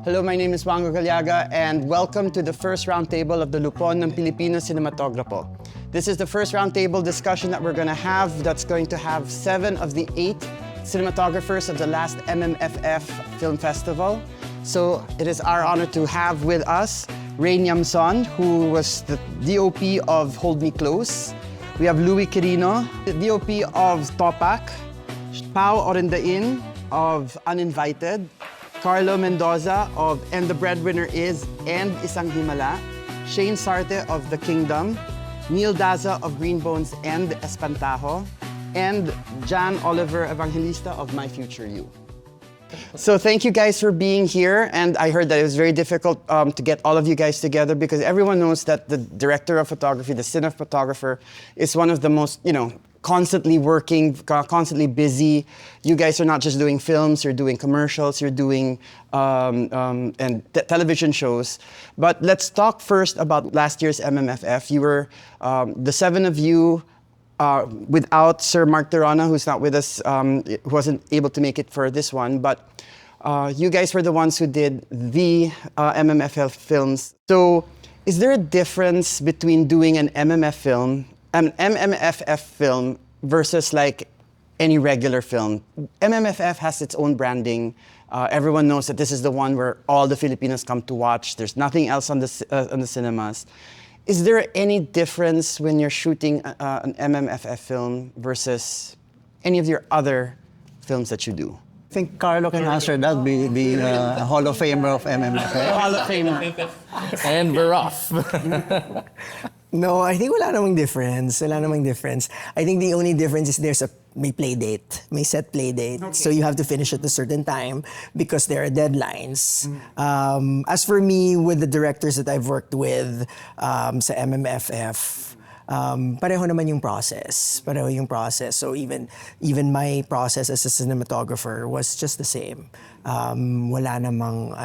Hello, my name is Wanggo Gallaga and welcome to the first roundtable of the Lupon ng Pilipino Cinematograpo. This is the first roundtable discussion that we're going to have that's going to have 7 of the 8 cinematographers of the last MMFF Film Festival. So it is our honor to have with us Rain Yamson, who was the DOP of Hold Me Close. We have Louie Quirino, the DOP of Topak, Pao Orendain of Uninvited, Carlo Mendoza of And the Breadwinner Is and Isang Himala, Shayne Sarte of The Kingdom, Neil Daza of Green Bones and Espantajo, and Oliver Evangelista of My Future You. So thank you guys for being here, and I heard that it was very difficult to get all of you guys together because everyone knows that the director of photography, the cinematographer, is one of the most, constantly working, constantly busy. You guys are not just doing films, you're doing commercials, you're doing television shows. But let's talk first about last year's MMFF. You were, the 7 of you, without Sir Mark Terana, who's not with us, who wasn't able to make it for this one, but you guys were the ones who did the MMFF films. So is there a difference between doing an MMFF film versus like any regular film? MMFF has its own branding. Everyone knows that this is the one where all the Filipinos come to watch. There's nothing else on the cinemas. Is there any difference when you're shooting an MMFF film versus any of your other films that you do? I think Carlo can answer that, being a Hall of Famer of MMFF. Hall of Famer. And we're off. No, I think wala namang difference. Wala namang difference. I think the only difference is may play date, may set play date. Okay. So you have to finish at a certain time because there are deadlines. As for me, with the directors that I've worked with sa MMFF, pareho naman yung process. Pareho yung process. So even my process as a cinematographer was just the same. Wala namang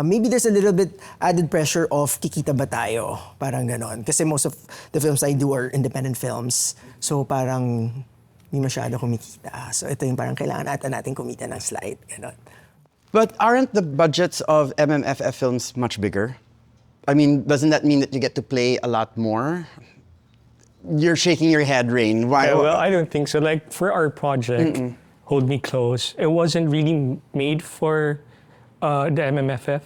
maybe there's a little bit added pressure of kikita ba tayo? Parang ganon. Kasi most of the films I do are independent films. So parang hindi masyado kumikita. So ito yung parang kailangan natin kumita ng slide. Ganon. But aren't the budgets of MMFF films much bigger? I mean, doesn't that mean that you get to play a lot more? You're shaking your head, Rain. Why? Well, I don't think so. Like for our project, Hold Me Close, it wasn't really made for the MMFF.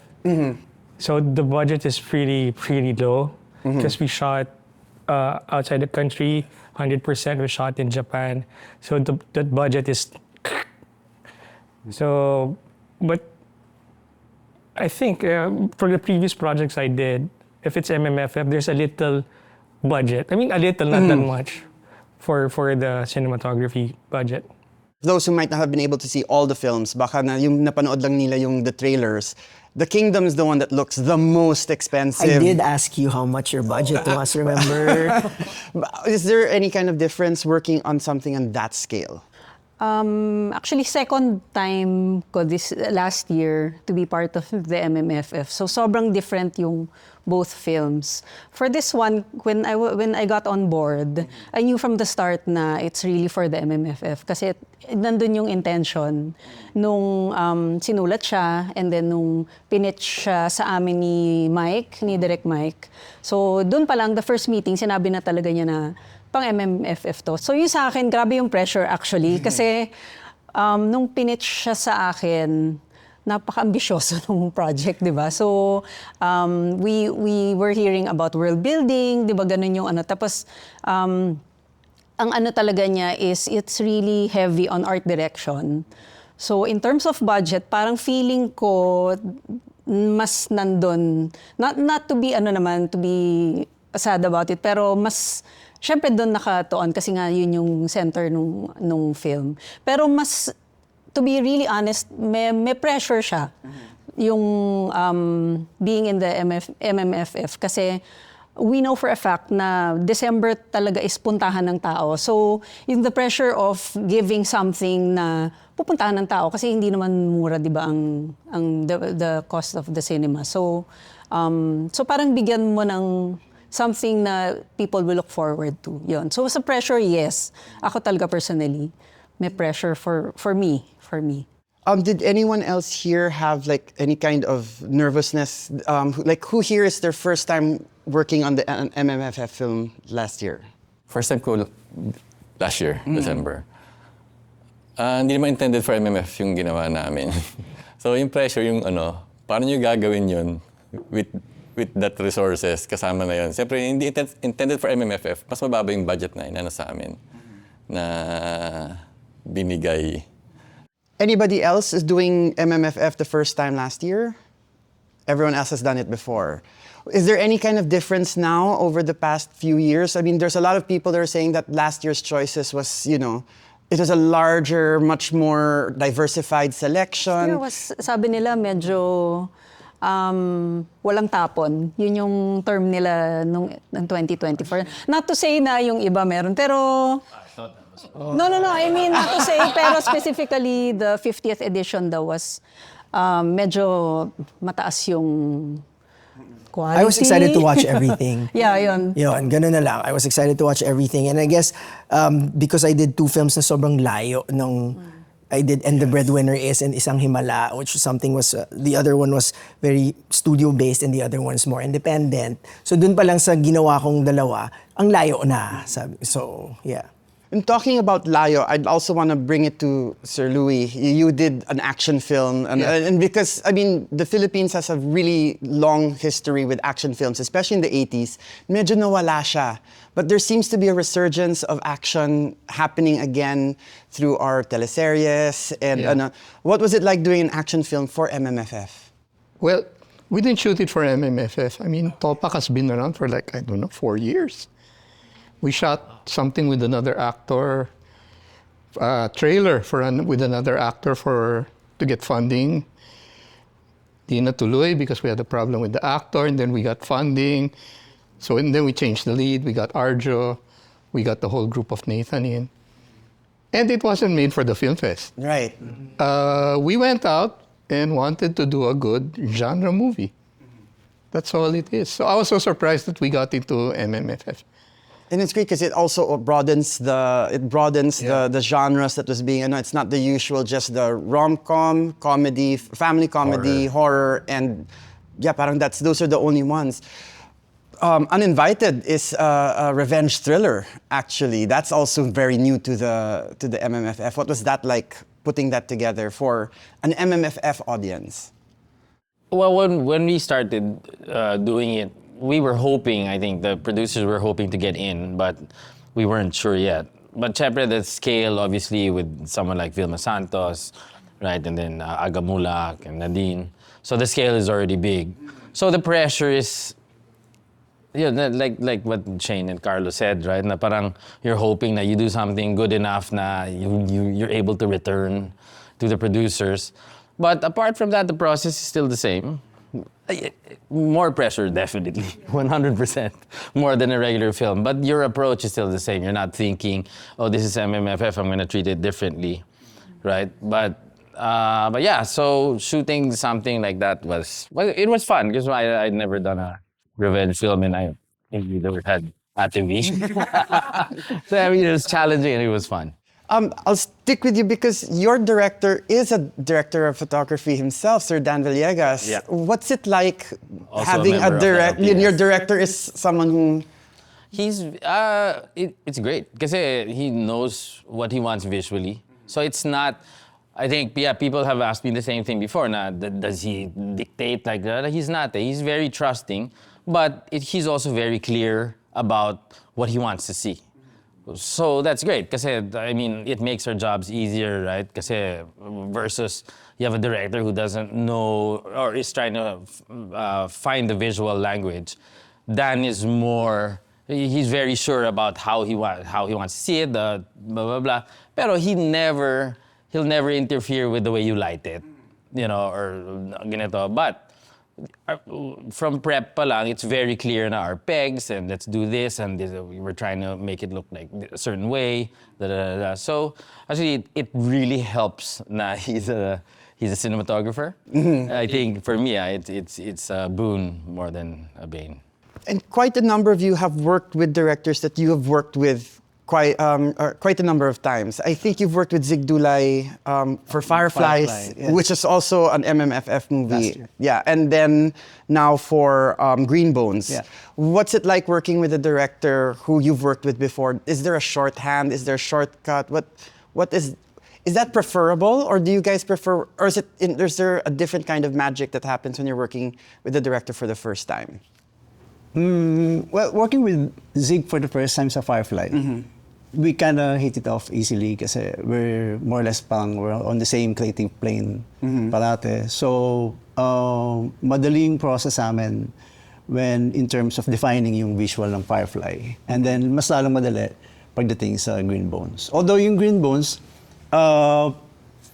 So the budget is pretty low because we shot outside the country. 100% was shot in Japan. So the budget is so. But I think for the previous projects I did, if it's MMFF, there's a little budget. I mean, a little, not that much, for the cinematography budget. Those who might not have been able to see all the films, baka na yung napanood lang nila yung the trailers, The Kingdom is the one that looks the most expensive. I did ask you how much your budget was, remember? Is there any kind of difference working on something on that scale? Actually, second time ko this last year to be part of the MMFF. So sobrang different yung both films. For this one, when I got on board, I knew from the start na it's really for the MMFF kasi nandun yung intention nung sinulat siya and then nung pinitch siya sa amin ni Direct Mike. So doon pa lang, the first meeting, sinabi na talaga niya na pang MMFF to. So yung sa akin, grabe yung pressure actually. Kasi nung pinitch siya sa akin, napaka-ambisyoso nung project, di ba? So we were hearing about world building, di ba? Ganun yung Tapos ang talaga niya is it's really heavy on art direction. So in terms of budget, parang feeling ko mas nandun. Not to be to be sad about it, pero mas syempre doon nakatuon kasi nga yun yung center nung film. Pero mas, to be really honest, may pressure siya. Yung being in the MMFF. Kasi we know for a fact na December talaga is puntahan ng tao. So, yung the pressure of giving something na pupuntahan ng tao kasi hindi naman mura, di ba, the cost of the cinema. So parang bigyan mo ng something na people will look forward to. Yun. So sa pressure, yes. Ako talaga personally, may pressure for me. Did anyone else here have like any kind of nervousness? Who here is their first time working on the MMFF film last year? First time ko last year, December. Hindi naman intended for MMF yung ginawa namin. So yung pressure, yung paano nyo gagawin yun with that resources, kasama na yun. Siyempre, hindi intended for MMFF, mas mababa yung budget na inano sa amin na binigay. Anybody else is doing MMFF the first time last year? Everyone else has done it before. Is there any kind of difference now over the past few years? I mean, there's a lot of people that are saying that last year's choices was, it was a larger, much more diversified selection. Sabi nila medyo walang tapon. Yun yung term nila ng 2024. Not to say na yung iba meron, pero... No. I mean, not to say, pero specifically, the 50th edition daw was medyo mataas yung quality. I was excited to watch everything. Yeah, yun. Yun, ganun na lang. I was excited to watch everything. And I guess, because I did 2 films na sobrang layo nung I did And the Breadwinner Is and Isang Himala, which something was, the other one was very studio-based and the other one's more independent. So dun pa lang sa ginawa kong dalawa, ang layo na. So, yeah. And talking about layo, I'd also want to bring it to Sir Louie. You did an action film, and because, I mean, the Philippines has a really long history with action films, especially in the 80s. Medyo nawala siya. But there seems to be a resurgence of action happening again through our teleseries. And what was it like doing an action film for MMFF? Well, we didn't shoot it for MMFF. I mean, Topak has been around for 4 years. We shot something with another actor, trailer with another actor to get funding. Di natuloy because we had a problem with the actor, and then we got funding. So and then we changed the lead. We got Arjo. We got the whole group of Nathan in. And it wasn't made for the film fest. Right. We went out and wanted to do a good genre movie. That's all it is. So I was so surprised that we got into MMFF. And it's great because it also broadens the genres that was being. It's not the usual, just the rom-com, comedy, family comedy, horror, and parang those are the only ones. Uninvited is a revenge thriller. Actually, that's also very new to the MMFF. What was that like, putting that together for an MMFF audience? Well, when we started doing it, we were hoping, I think the producers were hoping to get in, but we weren't sure yet. But syempre, the scale, obviously, with someone like Vilma Santos, right, and then Agamulak and Nadine. So the scale is already big. So the pressure is, like what Shayne and Carlo said, right? Na parang you're hoping that you do something good enough na you're able to return to the producers. But apart from that, the process is still the same. More pressure, definitely, 100% more than a regular film. But your approach is still the same. You're not thinking, oh, this is MMFF, I'm going to treat it differently, right? But yeah, so shooting something like that it was fun because I'd never done a revenge film and I never had ATV. So I mean, it was challenging and it was fun. I'll stick with you because your director is a director of photography himself, Sir Dan Villegas. Yeah. What's it like Also having a member of the director? LPS. Your director is someone who... It's great because he knows what he wants visually. So it's not, I think, people have asked me the same thing before. Does he dictate like that? He's not. He's very trusting, but he's also very clear about what he wants to see. So that's great because, I mean, it makes our jobs easier, right? Because versus you have a director who doesn't know or is trying to find the visual language. Dan is more, he's very sure about how he wants to see it, the blah, blah, blah. Pero he'll never interfere with the way you light it, or ganito. But from prep pa lang, it's very clear na our pegs and let's do this and this, we're trying to make it look like a certain way. So actually, it really helps na he's a cinematographer. Mm-hmm. I think for me, it's a boon more than a bane. And quite a number of you have worked with directors that you have worked with quite a number of times. I think you've worked with Zig Dulay for Fireflies, Firefly, yes. which is also an MMFF Last movie. year. Yeah, and then now for Green Bones. Yeah. What's it like working with a director who you've worked with before? Is there a shorthand? Is there a shortcut? What is that preferable, or do you guys prefer, or is there a different kind of magic that happens when you're working with the director for the first time? Well, working with Zig for the first time sa Firefly, we kind of hit it off easily kasi we're more or less we're on the same creative plane parate. So, madaling process amin when in terms of defining yung visual ng Firefly. And then, mas lalong madali pagdating sa Green Bones. Although yung Green Bones,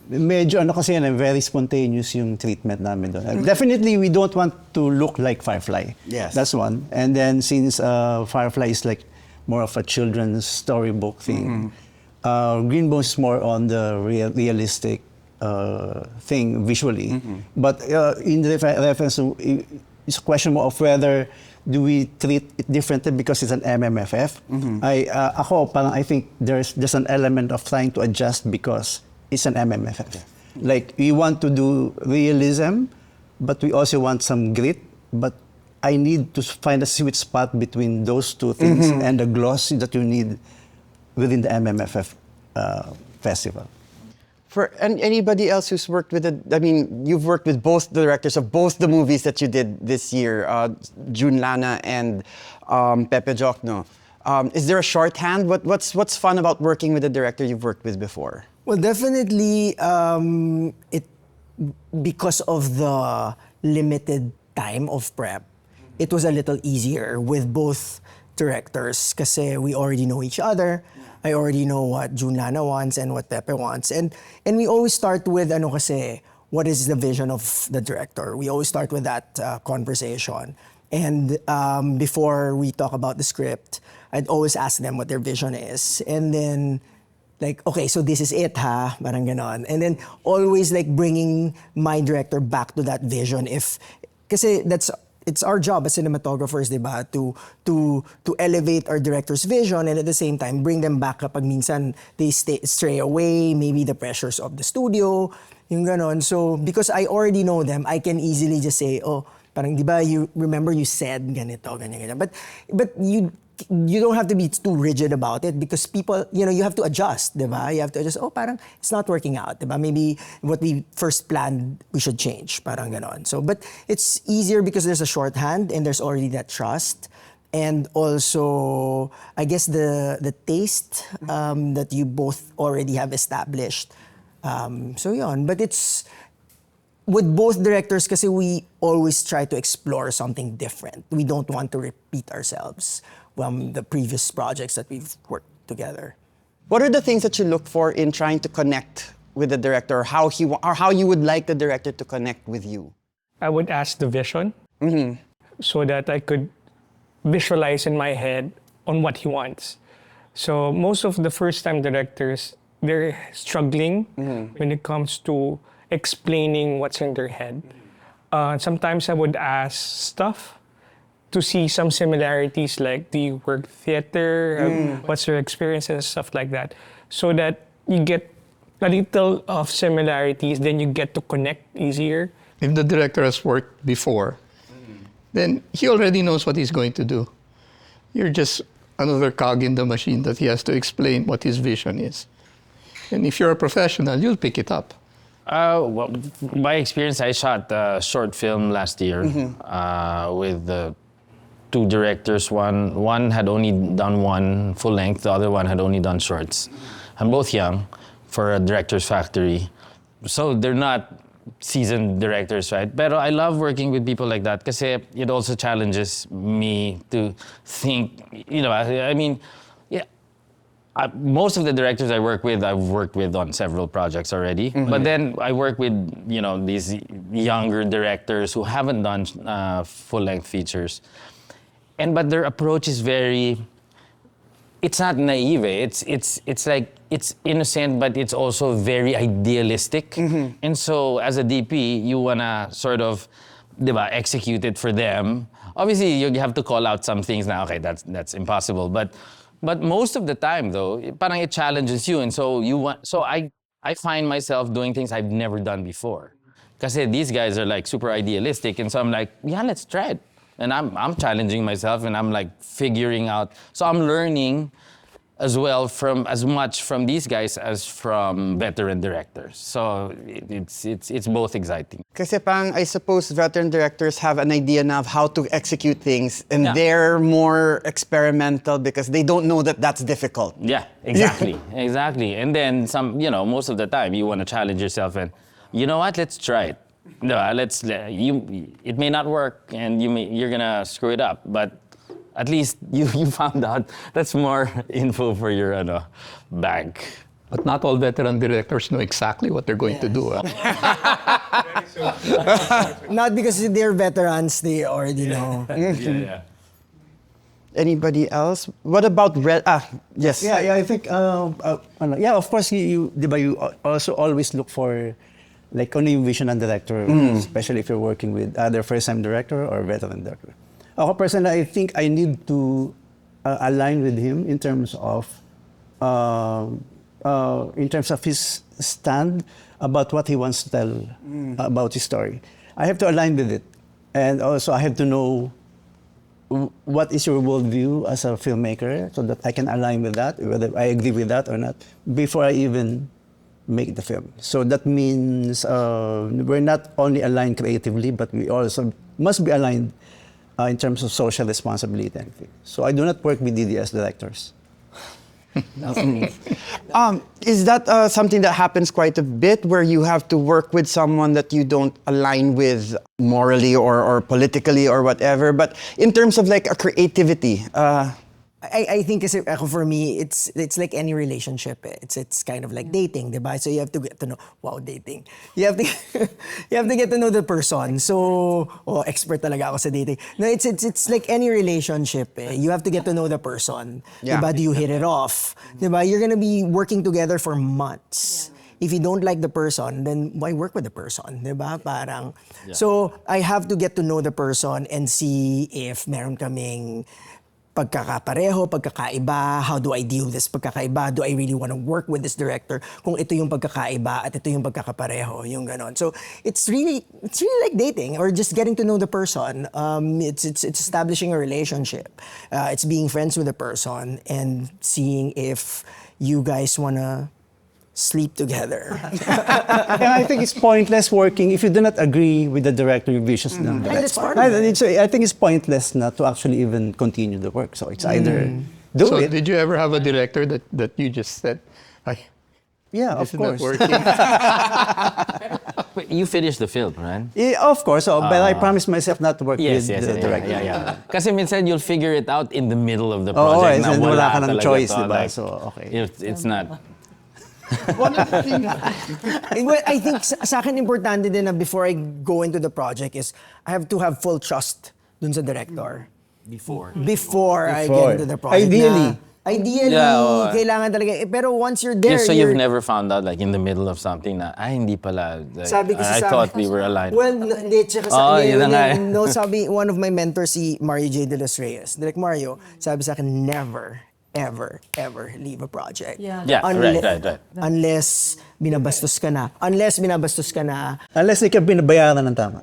medyo kasi yan, very spontaneous yung treatment namin doon. Definitely, we don't want to look like Firefly. Yes. That's one. And then since Firefly is like more of a children's storybook thing, Green Bones is more on the realistic thing visually. But in the reference to, it's a question of whether do we treat it differently because it's an MMFF. I think there's an element of trying to adjust because it's an MMFF. Like, we want to do realism, but we also want some grit. But I need to find a sweet spot between those two things and the gloss that you need within the MMFF festival. For anybody else who's worked with you've worked with both the directors of both the movies that you did this year, June Lana and Pepe Jokno. Is there a shorthand? What's fun about working with a director you've worked with before? Well, definitely, because of the limited time of prep, it was a little easier with both directors kasi we already know each other. I already know what June Lana wants and what Pepe wants. And we always start with what is the vision of the director? We always start with that conversation. And before we talk about the script, I'd always ask them what their vision is. And then, like, okay, so this is it, ha? Parang ganon. And then always like bringing my director back to that vision kasi it's our job as cinematographers, diba, to elevate our director's vision and at the same time bring them back kapag minsan they stray away, maybe the pressures of the studio, yung ganon. So because I already know them, I can easily just say, oh, parang diba, you remember you said ganito, ganyan. But you don't have to be too rigid about it because people, you have to adjust, diba? You have to adjust, oh, parang it's not working out, diba? Maybe what we first planned, we should change, parang ganon. So, but it's easier because there's a shorthand and there's already that trust. And also, I guess the taste that you both already have established. So yun, but it's, with both directors kasi we always try to explore something different. We don't want to repeat ourselves from the previous projects that we've worked together. What are the things that you look for in trying to connect with the director, or how you would like the director to connect with you? I would ask the vision so that I could visualize in my head on what he wants. So most of the first-time directors, they're struggling when it comes to explaining what's in their head. Sometimes I would ask stuff to see some similarities, like do you work theater, what's your experience and stuff like that, so that you get a little of similarities, then you get to connect easier. If the director has worked before, then he already knows what he's going to do. You're just another cog in the machine that he has to explain what his vision is. And if you're a professional, you'll pick it up. Well, by experience, I shot a short film last year with two directors. One had only done one full length, the other one had only done shorts. I'm both young for a director's factory. So they're not seasoned directors, right? But I love working with people like that because it also challenges me to think, most of the directors I work with, I've worked with on several projects already. But then I work with, these younger directors who haven't done full-length features. But their approach is it's not naive. It's like, it's innocent, but it's also very idealistic. And so as a DP, you wanna sort of, execute it for them. Obviously, you have to call out some things now, okay, that's impossible. But But most of the time, though, parang it challenges you, and so you want. So I find myself doing things I've never done before. Kasi these guys are like super idealistic, and so I'm like, yeah, let's try it. And I'm challenging myself, and I'm like figuring out. So I'm learning as well from as much from these guys as from veteran directors. So it's both exciting. Kasi pang, I suppose veteran directors have an idea now of how to execute things, and Yeah. they're more experimental because they don't know that that's difficult. Yeah, exactly, exactly. And then most of the time you want to challenge yourself, and you know what? Let's try it. No, it may not work, and you're gonna screw it up, but at least you found out. That's more info for your bank. But not all veteran directors know exactly what they're going to do. Not because they're veterans, they already know. Yeah. Anybody else? What about yes. Yeah, I think, of course, you also always look for like ano yung vision ng director, especially if you're working with either first-time director or veteran director. Ako personally, I think I need to align with him in terms of his stand about what he wants to tell about his story. I have to align with it, and also I have to know what is your worldview as a filmmaker, so that I can align with that, whether I agree with that or not, before I even make the film. So that means we're not only aligned creatively, but we also must be aligned in terms of social responsibility. So I do not work with DDS directors. Is that something that happens quite a bit, where you have to work with someone that you don't align with morally or politically or whatever, but in terms of like a creativity? I think kasi ako for me, it's like any relationship. It's kind of like dating, diba? So you have to get to know, dating. You have to get to know the person. So, expert talaga ako sa dating. No, it's like any relationship. You have to get to know the person. Yeah. Diba? Do you hit it off? Diba? You're gonna be working together for months. If you don't like the person, then why work with the person? Diba? Parang, so I have to get to know the person and see if meron kaming pagkakapareho, pagkakaiba, how do I deal with this pagkakaiba? Do I really want to work with this director kung ito yung pagkakaiba at ito yung pagkakapareho, yung ganon. So it's really like dating or just getting to know the person. It's establishing a relationship. It's being friends with the person and seeing if you guys wanna sleep together. And I think it's pointless working if you do not agree with the director, your visions. And it's part of it. I think it's pointless not to actually even continue the work. So it's either do So it. did you ever have a director that you just said, Yeah, this of is not course. working? Wait, you finished the film, right? Yeah, of course. But I promised myself not to work with the director. Yeah. Kasi minsan you'll figure it out in the middle of the Oo, project. and wala ka ng talaga choice, to, diba? like, So, okay. It's not. One of the things Well, I think sa akin importante din na before I go into the project is I have to have full trust dun sa director. Before I get into the project. Ideally, Yeah, kailangan talaga. Pero once you're there, Yeah, so you've never found out like in the middle of something na, hindi pala. Like, Sabi kasi I thought we were aligned. Well, hindi, tsaka yun na nga eh. no, sabi, one of my mentors, si Mario J. De Los Reyes. Direct Mario, sabi sa akin, never, ever leave a project. Yeah. Yeah, right. Unless binabastos ka na. Unless Unless ikaw binabayaran ng tama.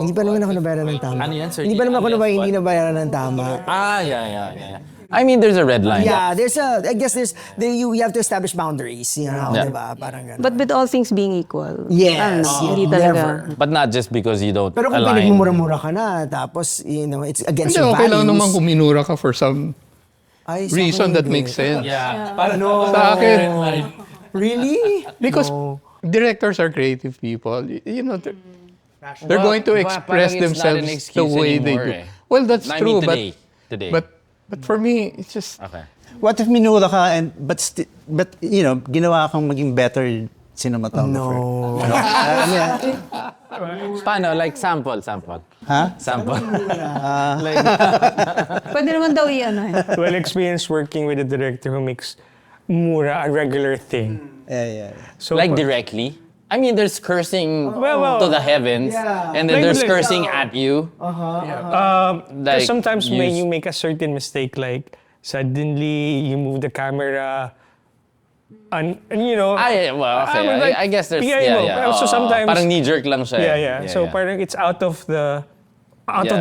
hindi pa naman ako nabayaran ng tama. Ano yan, sir? Hindi pa naman ako Unless hindi what? nabayaran ng tama. Yeah. I mean, there's a red line. Yeah, I guess you have to establish boundaries, you know, Yeah. diba? Parang ganun. But with all things being equal. Yes, Hindi never. talaga. But not just because you don't Pero kung align. pinagmumura-mura ka na, tapos, it's against Hindi, your okay lang values. naman kuminura ka for some Ay, sa reason akin that hindi. makes sense. Yeah. No. Sa akin, Really? because directors are creative people. You know, they're going to express parang it's not an themselves the excuse way they anymore, do. eh. Well, that's I true, mean, today. but for me, it's just Okay. What if minura ka but you know, ginawa kang maging better cinematographer? No. Paano? Like sample. Ha? Sample. Pwede naman daw i-ano eh. Well experienced working with a director who makes mura a regular thing. Yeah. So Like directly. I mean, there's cursing Well, to the heavens, and then Like, there's like, cursing at you. Because Like, sometimes when use- you make a certain mistake, like suddenly you move the camera, and you know. I guess there's So sometimes parang knee-jerk lang siya. yeah. So parang it's out of the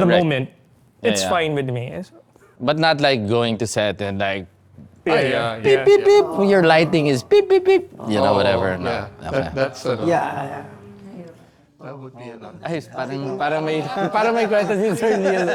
moment. It's fine with me. But not like going to set and like, Yeah. beep, beep, beep. Your lighting is beep, beep, beep. You know, whatever. No. Yeah, Okay. that's Yeah. that would be enough. Ay, parang may kwento si Sir Neil.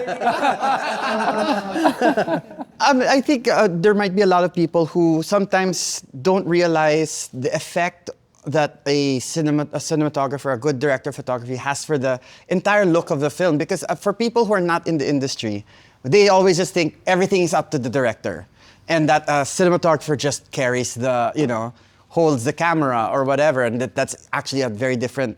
I think there might be a lot of people who sometimes don't realize the effect that a cinematographer, a good director of photography has for the entire look of the film. Because for people who are not in the industry, they always just think everything is up to the director. And that a cinematographer just carries the, holds the camera or whatever. And that's actually a very different,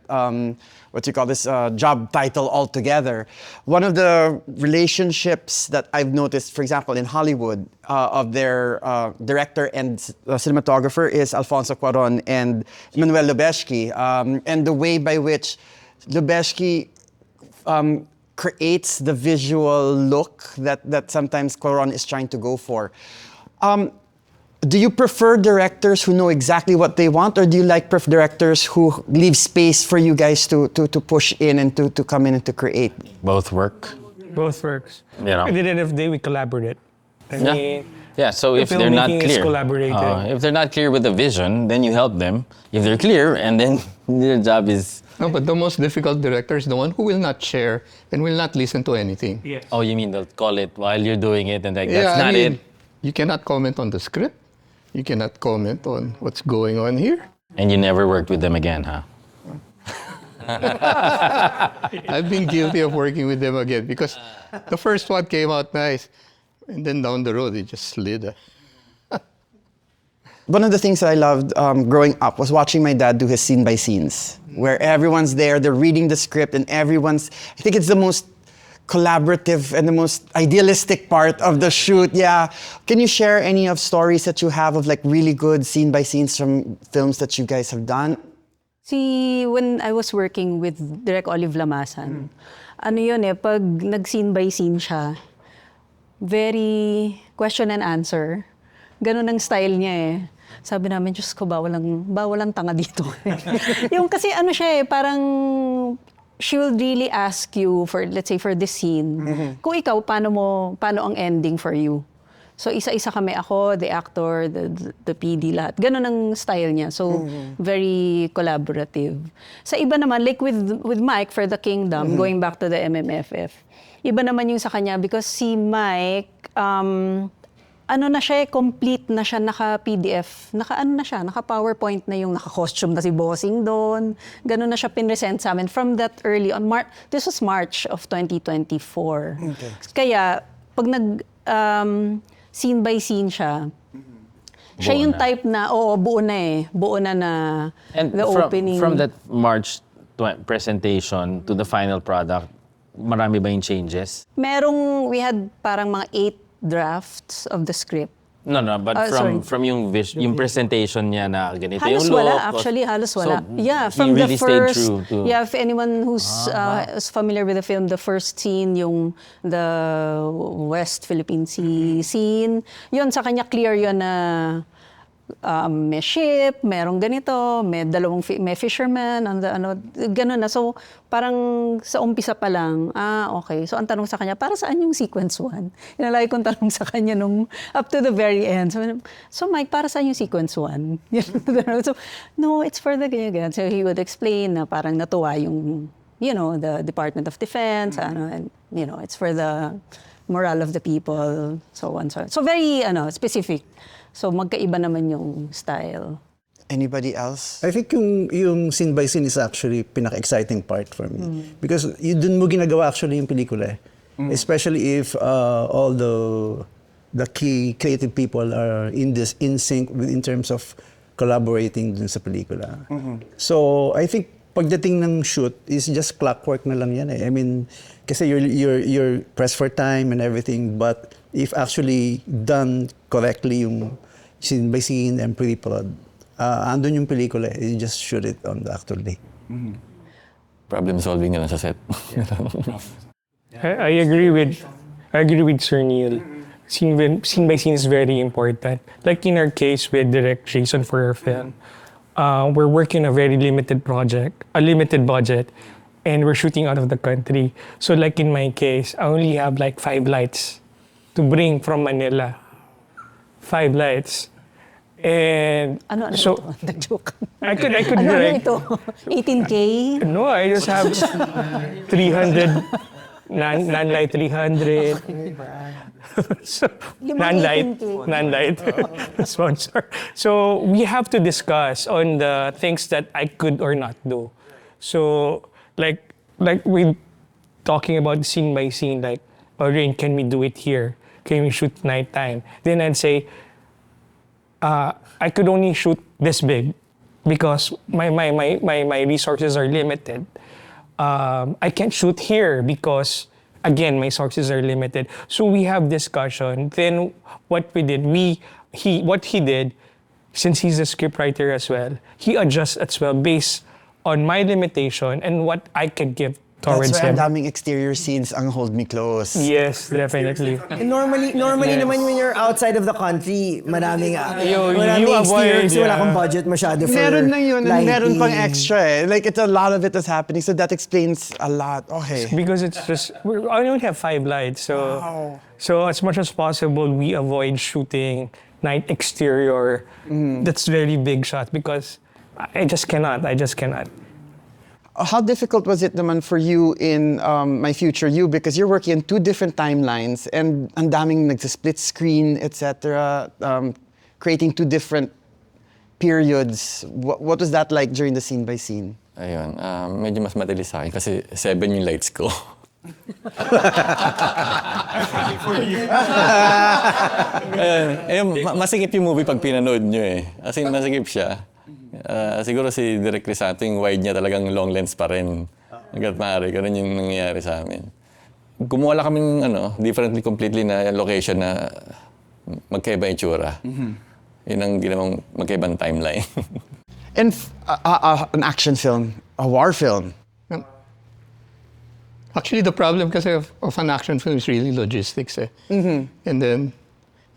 job title altogether. One of the relationships that I've noticed, for example, in Hollywood, of their director and cinematographer is Alfonso Cuarón and Manuel Lubezki. And the way by which Lubezki creates the visual look that sometimes Cuarón is trying to go for. Do you prefer directors who know exactly what they want, or do you like directors who leave space for you guys to push in and to come in and to create? Both work. Both works. You know. At the end of the day, we collaborate. I mean, Yeah, so if they're not filmmaking is clear, collaborating. if they're not clear with the vision, then you help them. If they're clear, and then their job is. No, but the most difficult director is the one who will not share and will not listen to anything. Yes. Oh, you mean they'll call it while you're doing it, and like that's not it. You cannot comment on the script. You cannot comment on what's going on here. And you never worked with them again, huh? I've been guilty of working with them again because the first one came out nice, and then down the road it just slid. One of the things that I loved growing up was watching my dad do his scene by scenes, where everyone's there, they're reading the script, and I think it's the most collaborative and the most idealistic part of the shoot. Yeah. Can you share any of stories that you have of like really good scene by scenes from films that you guys have done? See, when I was working with Direk Olive Lamasan, pag nag-scene by scene siya, very question and answer. Ganun ang style niya eh. Sabi namin, Diyos ko, bawal ang tanga dito. Yung kasi parang she will really ask you for, let's say, for this scene, kung ikaw, paano ang ending for you? So, isa-isa kami, ako, the actor, the PD, lahat. Ganun ang style niya. So, very collaborative. Sa iba naman, like with Mike for The Kingdom, going back to the MMFF, iba naman yung sa kanya because si Mike, complete na siya, naka-PDF, naka-PowerPoint na yung naka-costume na si Bossing doon. Ganun na siya pinresent sa amin from that early on. This was March of 2024. Okay. Kaya, pag scene by scene siya, siya yung type na, buo na And the opening. From that March presentation to the final product, marami ba yung changes? We had parang mga 8 drafts of the script. No, but from yung presentation niya na ganito halos yung look. Halos wala. So, yeah, from he really the first. stayed true to... Yeah, if anyone who's is familiar with the film, the first scene, yung the West Philippine Sea scene, yun sa kanya clear yun na may ship, merong ganito, may fisherman, gano'n na. So, parang sa umpisa pa lang, okay. So, ang tanong sa kanya, para saan yung sequence 1? Inalay kong tanong sa kanya nung up to the very end. So Mike, para saan yung sequence 1? So, no, it's for the ganyan. So, he would explain na parang natuwa yung, the Department of Defense, and, it's for the morale of the people, so on, so on. So, very, specific. So, magkaiba naman yung style. Anybody else? I think yung scene by scene is actually pinaka-exciting part for me. Because dun mo ginagawa actually yung pelikula. Especially if all the key creative people are in sync in terms of collaborating dun sa pelikula. So, I think pagdating ng shoot is just clockwork na lang yan eh. I mean, kasi you're pressed for time and everything, but if actually done correctly yung scene by scene and pre-prod, andun yung pelikula, you just shoot it on the actual day. Problem solving na lang sa set. I agree with Sir Neil. scene by scene is very important. Like in our case with Direct Jason for our film, we're working a very limited project, a limited budget, and we're shooting out of the country. So like in my case, I only have like 5 lights to bring from Manila. 5 lights. And Ano so ito? Nag-joke. I could Ano direct. ito? 18K? No, I just have 300 non-light 300. So, non-light sponsor. So we have to discuss on the things that I could or not do. So like we talking about scene by scene, like, oh, Rain, can we do it here? Can we shoot nighttime? Then I'd say, I could only shoot this big because my resources are limited. I can't shoot here because, again, my sources are limited. So we have discussion. Then what we did, what he did, since he's a scriptwriter as well, he adjusts as well based on my limitation and what I can give towards That's why him. ang daming exterior scenes ang Hold Me Close. Yes, definitely. And normally naman when you're outside of the country, maraming You exterior avoid, kasi wala yeah. akong budget masyado for Meron na yun, and meron pang lighting. extra eh. Like, it's a lot of it is happening, so that explains a lot. Okay. Because it's just, I only have 5 lights, so so as much as possible, we avoid shooting night exterior. That's very big shot because I just cannot. How difficult was it naman for you in My Future You, because you're working in 2 different timelines and ang daming nagsa-split screen, etc., creating 2 different periods. What was that like during the scene by scene? Ayun, medyo mas madali sa akin kasi 7 yung lights ko. Masikip yung movie pag pinanood nyo eh. As in, masikip siya. Siguro si Direk Crisanto, yung wide niya talagang long lens pa rin. Hanggat maaari, ganun yung nangyayari sa amin. Gumawa lang kaming differently completely na location na magkaiba itsura. Yun ang ginawang magkaibang timeline. And an action film, a war film. Actually, the problem kasi of an action film is really logistics. Eh. And then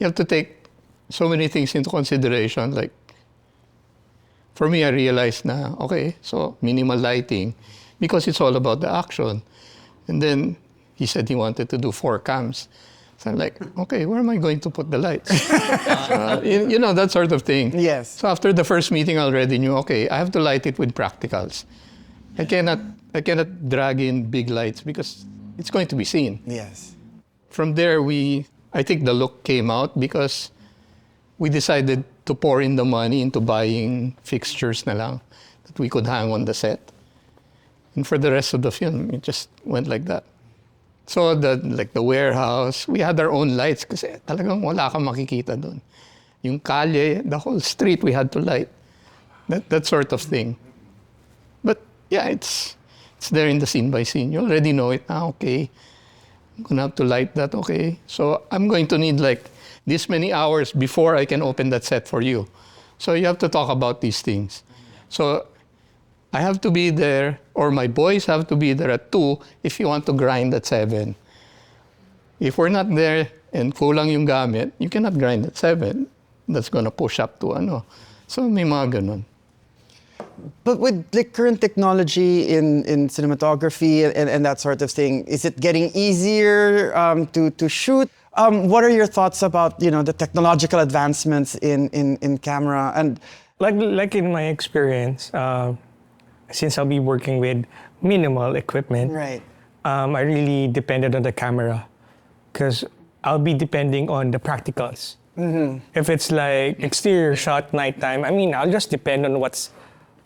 you have to take so many things into consideration. Like, for me, I realized na, okay, so minimal lighting because it's all about the action. And then he said he wanted to do 4 cams. So I'm like, okay, where am I going to put the lights? You know, that sort of thing. Yes. So after the first meeting, I already knew, okay, I have to light it with practicals. I cannot drag in big lights because it's going to be seen. Yes. From there, I think the look came out because we decided to pour in the money into buying fixtures na lang that we could hang on the set. And for the rest of the film, it just went like that. So the warehouse, we had our own lights kasi talagang wala kang makikita doon. Yung kalye, the whole street we had to light. That sort of thing. But yeah, it's there in the scene by scene. You already know it. Okay, I'm gonna have to light that. Okay, so I'm going to need like this many hours before I can open that set for you. So you have to talk about these things. So I have to be there, or my boys have to be there at 2 if you want to grind at 7. If we're not there and kulang yung gamit, you cannot grind at 7. That's gonna push up to ano. So may mga ganun. But with the current technology in cinematography and that sort of thing, is it getting easier to shoot? What are your thoughts about the technological advancements in camera and Like in my experience, since I'll be working with minimal equipment, right? I really depended on the camera because I'll be depending on the practicals. If it's like exterior shot nighttime, I'll just depend on what's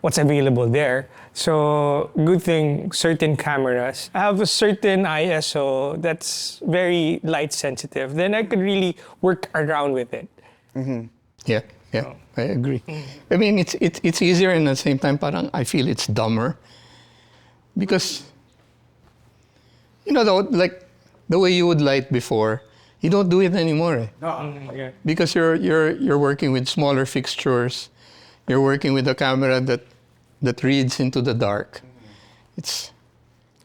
available there. So good thing certain cameras have a certain ISO that's very light sensitive. Then I could really work around with it. Yeah, I agree. I mean, it's easier and at the same time, parang I feel it's dumber because like the way you would light before, you don't do it anymore. Yeah. Because you're working with smaller fixtures, you're working with a camera that reads into the dark.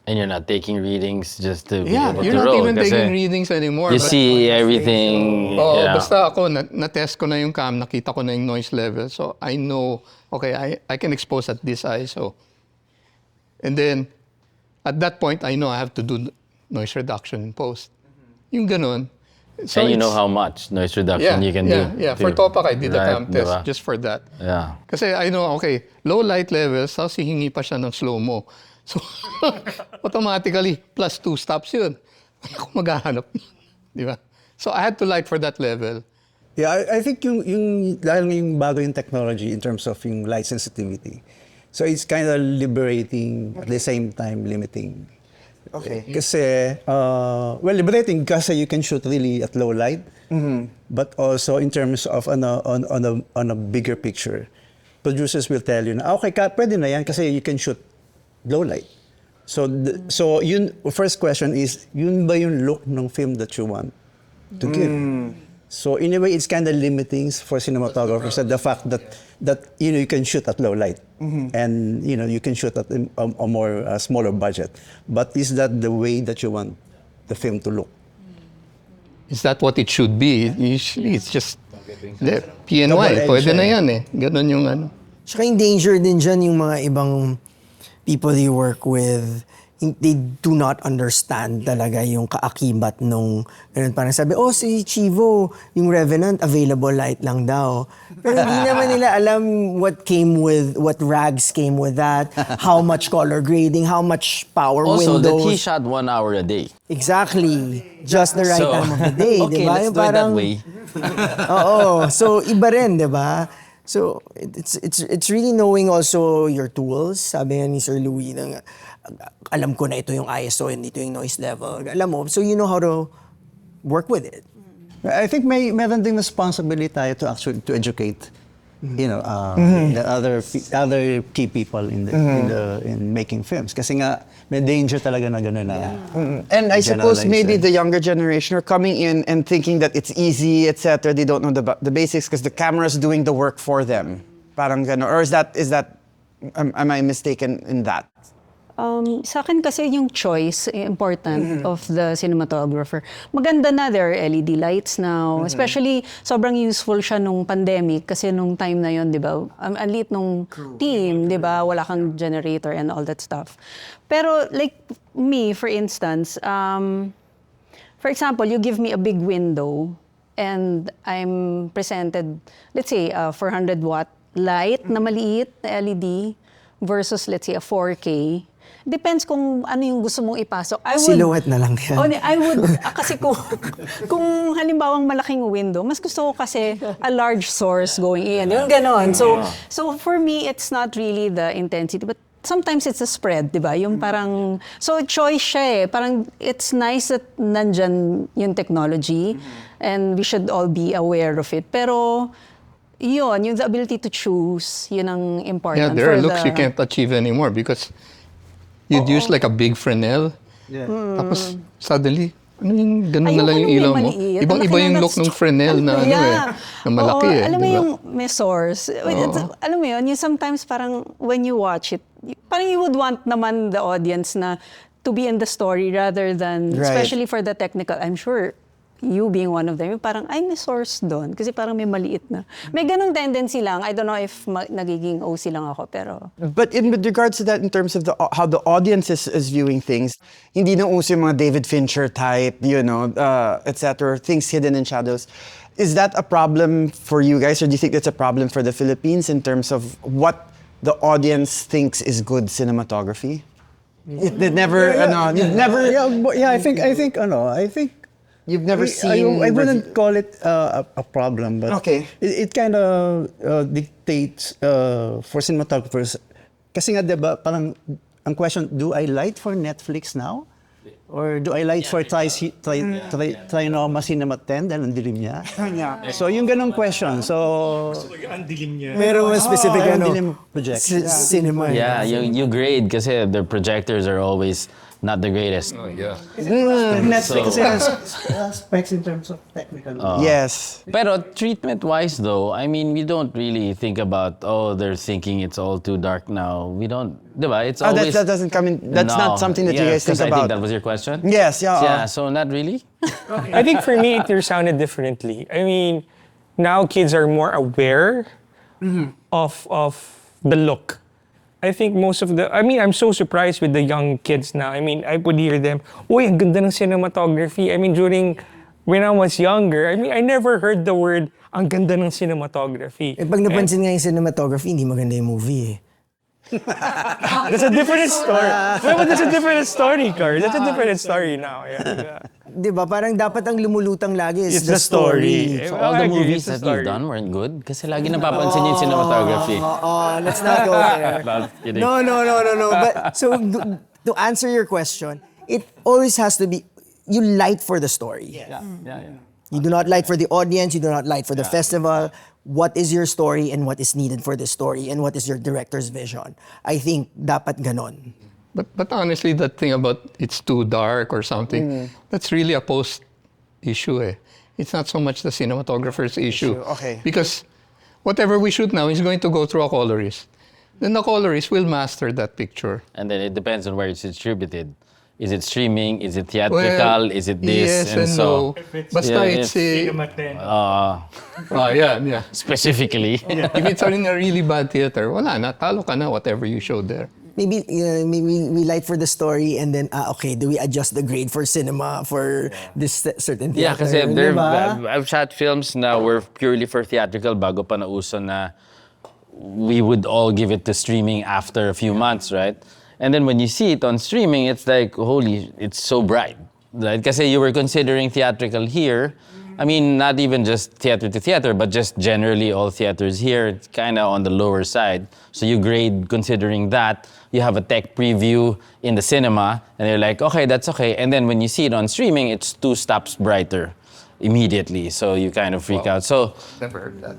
And you're not taking readings just to be Yeah, able you're to not roll. even kasi taking readings anymore. You but- see everything. Oo, yeah. basta ako, na-test ko na yung cam, nakita ko na yung noise level. So, I know, okay, I can expose at this ISO. And then, at that point, I know I have to do noise reduction in post. Yung ganun. So and you know it's- how much noise reduction you can do. Yeah, for too. Topak, I did a Right, cam test diba? just for that. Yeah. Kasi I know, okay, low light levels, tapos hihingi pa siya ng slow-mo. So, automatically, +2 stops yun. Ako maghahanap. Di ba? So, I had to light for that level. Yeah, I think dahil yung bago yung technology in terms of yung light sensitivity. So it's kind of liberating at the same time limiting. Okay. Kasi, liberating kasi you can shoot really at low light, but also in terms of on a bigger picture, producers will tell you na, okay, pwede na yan kasi you can shoot low light. So yun, first question is, yun ba yung look ng film that you want to give? So in a way, it's kind of limiting for cinematographers the fact that you can shoot at low light and you can shoot at a more smaller budget. But is that the way that you want the film to look? Is that what it should be? Usually, it's just PNY. Pwede na yan eh. Ganun yung ano. Tsaka yung danger din dyan, yung mga ibang people you work with, they do not understand talaga yung kaakibat nung, ganun, parang sabi, si Chivo, yung Revenant, available light lang daw. Pero hindi naman nila alam what rags came with that, how much color grading, how much power Also, windows. that he shot 1 hour a day. Exactly. Just the right So, time of the day, okay, di ba? let's Yung do it that way. Oo. So, iba rin, di ba? So, it's really knowing also your tools. Sabi nga ni Sir Louie, alam ko na ito yung ISO and ito yung noise level. Alam mo, so you know how to work with it. I think meron ding responsibility tayo to actually to educate, the other key people in making films. Kasi nga may danger talaga na gano'n na. And I suppose generalize maybe it. the younger generation are coming in and thinking that it's easy, etc. They don't know the basics because the camera's doing the work for them. Parang gano'n. Or is that am I mistaken in that? Sa akin kasi yung choice important of the cinematographer. Maganda na, there are LED lights now. Especially, sobrang useful siya nung pandemic kasi nung time na yon, di ba? Ang liit nung team, di ba? Wala kang generator and all that stuff. Pero like me, for instance, for example, you give me a big window and I'm presented, let's say, a 400-watt light na maliit na LED versus, let's say, a 4K. Depends kung ano yung gusto mong ipasok. Silhouette na lang yan. I would, kasi kung halimbawang malaking window, mas gusto ko kasi a large source going in. Yung ganon. So for me, it's not really the intensity, but sometimes it's a spread, di ba? Yung parang, so choice siya eh. Parang it's nice that nandyan yung technology and we should all be aware of it. Pero yun, yung the ability to choose, yun ang important. Yeah, there are looks you can't achieve anymore because you'd use like a big Fresnel. Yeah. Tapos suddenly, ano yung ganun na Ayoko lang yung nung may ilaw mo? maliit. Ibang-iba Ang laki yung na look ng that's- Fresnel na na malaki Oo, alam mo diba? yung may source. Alam mo yun, yung sometimes parang when you watch it, parang you would want naman the audience na to be in the story rather than, Right. especially for the technical, I'm sure, you being one of them, parang, ay, may source doon. Kasi parang may maliit na. May ganong tendency lang. I don't know if nagiging OC lang ako, pero... But with regards to that, in terms of how the audience is viewing things, hindi na uso yung mga David Fincher type, etc. Things hidden in shadows. Is that a problem for you guys, or do you think that's a problem for the Philippines in terms of what the audience thinks is good cinematography? It never, you've never... I think You've never seen... I wouldn't call it a problem, but Okay. it kind of dictates for cinematographers. Kasi nga, diba, parang ang question, do I light for Netflix now? Or do I light for Trinoma Cinema 10 dahil ang dilim niya? Yeah. So yung ganong question. So, Meron mas specific ang dilim project. cinema. Yeah, you grade kasi the projectors are always not the greatest. Netflix has specs in terms of technical. Yes. Pero treatment-wise though, I mean, we don't really think about, they're thinking it's all too dark now. We don't, diba? It's always... that doesn't come in, that's No. not something that you guys think I about. think that was your question? Yes, yeah. Yeah, so not really? I think for me, it sounded differently. I mean, now kids are more aware of the look. I think most of I'm so surprised with the young kids now. I mean, I would hear them, "Uy, ang ganda ng cinematography." I mean, when I was younger, I mean, I never heard the word, "ang ganda ng cinematography." Pag napansin nga yung cinematography, hindi maganda yung movie eh. That's a different story. But that's a different story, Carl. That's a different story now. Yeah. Di ba? Parang dapat ang lumulutang lagi is It's the story. So all the movies that you've done weren't good? Kasi lagi napapansin yung cinematography. Let's not go there. Not kidding. No. But so to answer your question, it always has to be, you light for the story. Yeah. You do not light for the audience, you do not light for the festival. What is your story and what is needed for the story and what is your director's vision? I think dapat ganon. But honestly, that thing about it's too dark or something, that's really a post issue. It's not so much the cinematographer's issue. Okay. Because whatever we shoot now is going to go through a colorist. Then the colorist will master that picture. And then it depends on where it's distributed. Is it streaming? Is it theatrical? Is it this? Yes and so, no. Basta it's yeah. specifically. If it's in a really bad theater, wala na, talo ka na whatever you showed there. Maybe we light for the story and then, okay, do we adjust the grade for cinema for this certain theater? Yeah, kasi diba? I've shot films na were purely for theatrical bago pa nauso na we would all give it to streaming after a few months, right? And then when you see it on streaming, it's like, holy, it's so bright. Right? Kasi you were considering theatrical here. I mean, not even just theater to theater, but just generally all theaters here, it's kind of on the lower side. So you grade considering that. You have a tech preview in the cinema, and you're like, okay, that's okay. And then when you see it on streaming, it's 2 stops brighter immediately. So you kind of freak out. So, Never heard that.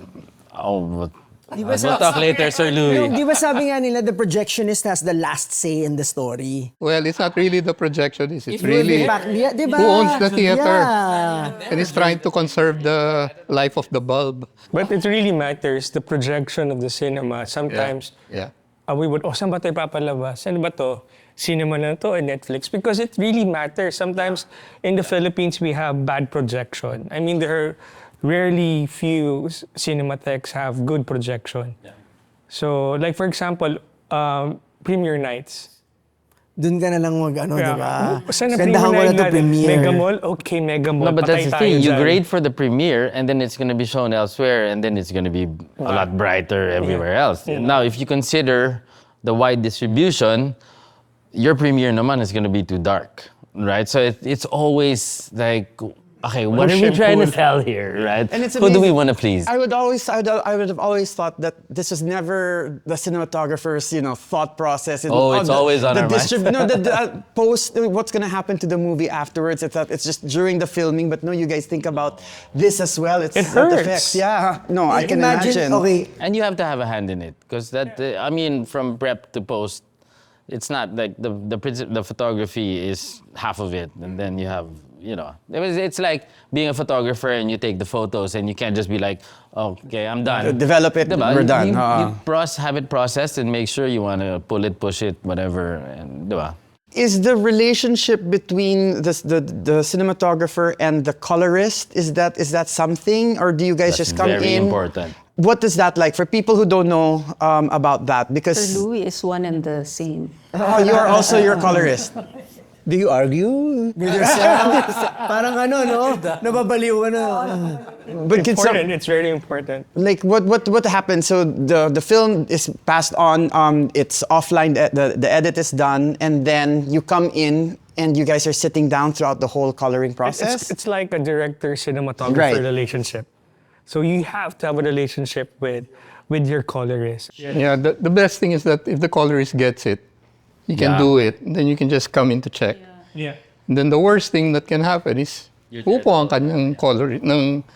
We'll talk later, Sir Louie. Di ba sabi nga nila, the projectionist has the last say in the story? Well, it's not really the projectionist. It's really Diba? who owns the theater. Yeah. And is trying to conserve the life of the bulb. But it really matters, the projection of the cinema. Sometimes, Yeah. we would, saan ba tayo papalabas? Saan ba to? Cinema na to or Netflix? Because it really matters. Sometimes in the Philippines, we have bad projection. I mean, there are rarely few cinematheques have good projection. Yeah. So, like for example, premiere nights. Dun ka na lang diba? Saan na Gandahan ko na to premiere. Mega Mall? Okay, Mega Mall. No, but that's Patay the tayo thing. You dyan. grade for the premiere, and then it's going to be shown elsewhere, and then it's going to be a lot brighter everywhere else. Now, if you consider the wide distribution, your premiere naman is going to be too dark, right? So it's always like, okay, what are we trying to tell here, right? And it's Who do we amazing. want to please? I would have always thought that this was never the cinematographer's, thought process. It's always on our minds. The post, what's going to happen to the movie afterwards. It's just during the filming, but no, you guys think about this as well. It hurts. Effects. Yeah, no, I can imagine. Okay, And you have to have a hand in it, because I mean, from prep to post, it's not like the photography is half of it, and then you have, it's like being a photographer and you take the photos and you can't just be like, okay, I'm done. Develop it, Diba? we're done. You have it processed and make sure you want to pull it, push it, whatever, and diba? Is the relationship between the cinematographer and the colorist, is that something, or do you guys That's just come very in? important. What is that like for people who don't know about that? Because Sir Louie is one and the same. you are also your colorist. Do you argue? with yourself. Parang no? Nababaliw ka na. But can some, Important. It's very important. like what happens? So the film is passed on. It's offline. The edit is done, and then you come in and you guys are sitting down throughout the whole coloring process. It's like a director-cinematographer Right. relationship. So you have to have a relationship with your colorist. Yeah, the best thing is that if the colorist gets it, he can do it. Then you can just come in to check. Yeah. And then the worst thing that can happen is upo ang kanyang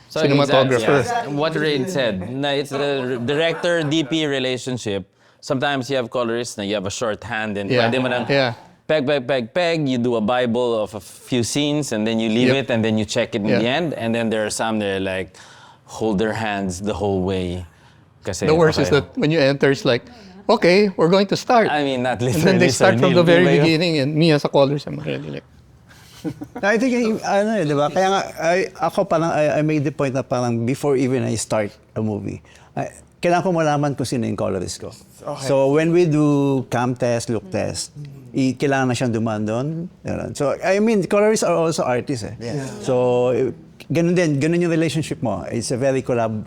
cinematographer. Exactly. What Rain said, na it's the director-DP relationship. Sometimes you have colorists na you have a shorthand and pwede mo nang... Yeah. peg. You do a Bible of a few scenes, and then you leave it, and then you check it in the end. And then there are some that are like, hold their hands the whole way. Kasi, The worst is that when you enter, it's like, okay, we're going to start. I mean, not literally. And then they start from the Neil, very di ba yun? beginning, and me as a caller, I'm really like, I think, di ba? Kaya nga, ako parang, I made the point na parang before even I start a movie, kailangan ko malaman kung sino yung colorist ko. Okay. So when we do cam test, look test, kailangan na siyang dumaan doon. So, I mean, colorists are also artists eh. Yeah. So, ganun yung relationship mo. It's a very collab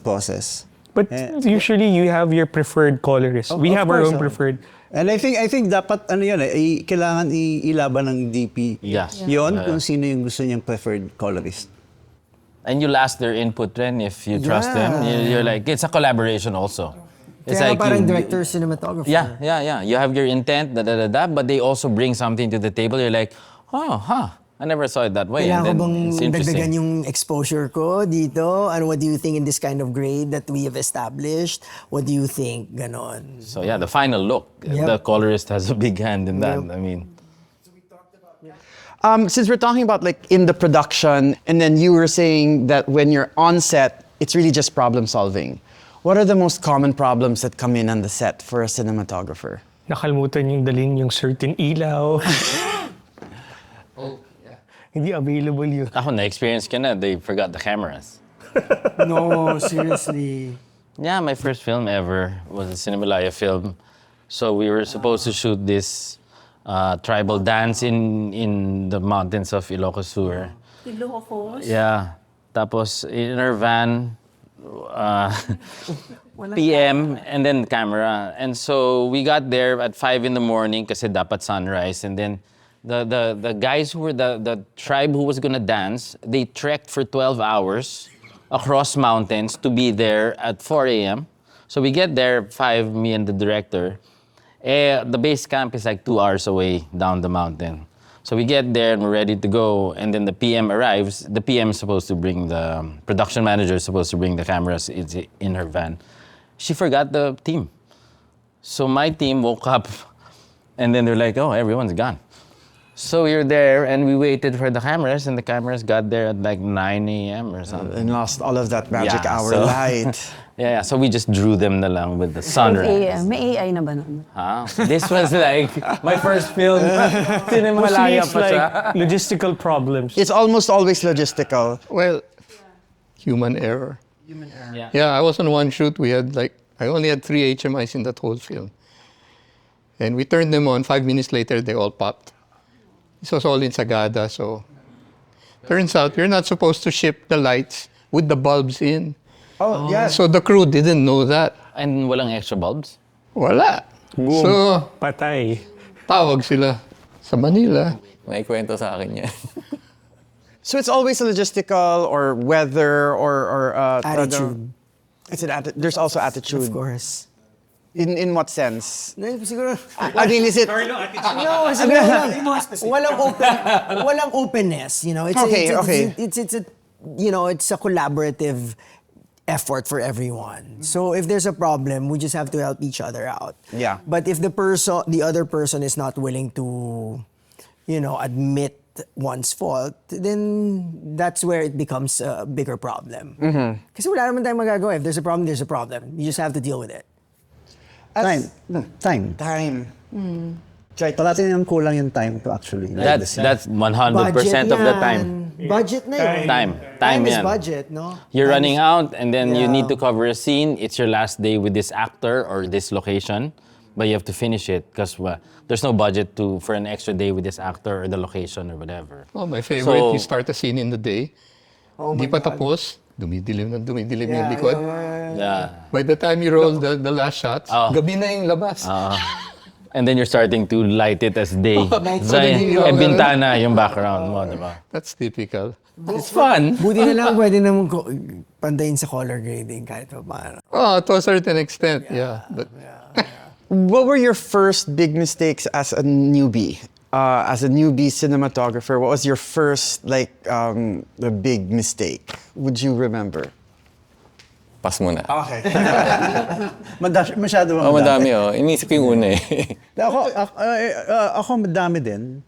process. But usually you have your preferred colorist. We Of have our course, own preferred. And I think dapat kailangan ilaban ng DP. Yes. Yun kung sino yung gusto niyang preferred colorist. And you'll ask their input then if you trust them. You're like, it's a collaboration also. It's Kaya like parang director, cinematographer. Yeah. You have your intent, but they also bring something to the table. You're like, I never saw it that way. Kailangan And ko then bang it's interesting. dagdagan yung exposure ko dito? And what do you think in this kind of grade that we have established? What do you think? Ganon. So yeah, the final look, the colorist has a big hand in that. I mean, Since we're talking about like in the production, and then you were saying that when you're on set, it's really just problem solving. What are the most common problems that come in on the set for a cinematographer? Nakalimutan yung dalhin yung certain ilaw. Hindi available yun. ako na-experience ka na, they forgot the cameras. No, seriously. Yeah, my first film ever was a Cinemalaya film. So we were supposed to shoot this tribal dance in the mountains of Ilocos Sur. Ilocos? Yeah. Tapos in our van, PM and then camera. And so we got there at 5 in the morning kasi dapat sunrise. And then the guys who were the tribe who was gonna dance, they trekked for 12 hours across mountains to be there at 4 a.m. So we get there 5, me and the director. The base camp is like 2 hours away down the mountain. So we get there and we're ready to go, and then the PM arrives. The PM is supposed to bring the production manager is supposed to bring the cameras in her van. She forgot the team. So my team woke up, and then they're like, "Oh, everyone's gone." So we were there and we waited for the cameras, and the cameras got there at like 9 a.m. or something. And lost all of that magic Yeah, hour so- light. Yeah, so we just drew them na lang with the sunrise. May AI na ba nun? This was like my first film. Mostly Cinemalaya it's pa siya. like logistical problems. It's almost always logistical. well, human error. Yeah. Yeah, I was on one shoot. I only had 3 HMIs in that whole film. And we turned them on. 5 minutes later, they all popped. This was all in Sagada, so turns out you're not supposed to ship the lights with the bulbs in. Oh, yeah. So the crew didn't know that. And walang extra bulbs? Wala. So, Patay. tawag sila sa Manila. May kwento sa akin yan. So it's always logistical or weather or Attitude. There's also attitude. Of course. In what sense? Siguro, I mean, is it? no, siguro walang openness, you know. It's Okay, it's a it's a collaborative effort for everyone. So if there's a problem, we just have to help each other out. Yeah. But if the other person is not willing to, admit one's fault, then that's where it becomes a bigger problem. Kasi wala naman tayong magagawa. If there's a problem, there's a problem. You just have to deal with it. Time. Parating yung kulang yung time to actually. That's 100% of the time. Budget na yun. Time is yan. budget, no? You're Time running is- out and then you Yeah. need to cover a scene. It's your last day with this actor or this location, but you have to finish it because there's no budget for an extra day with this actor or the location or whatever. Oh, my favorite, So- you start a scene in the day. Di pa tapos, dumidilim yung likod. Yeah. By the time you roll the last shots, gabi na yung labas. And then you're starting to light it as day. So, bintana yung background mo, diba? That's typical. It's fun. Buti na lang pwede naman pandayin sa color grading kahit pa paano. Oh, to a certain extent, yeah. But What were your first big mistakes as a newbie? As a newbie cinematographer, what was your first the big mistake? Would you remember? pass muna. Okay. Masyado Oh, madami oh. Iniisip ko yung una eh. Ako madami din.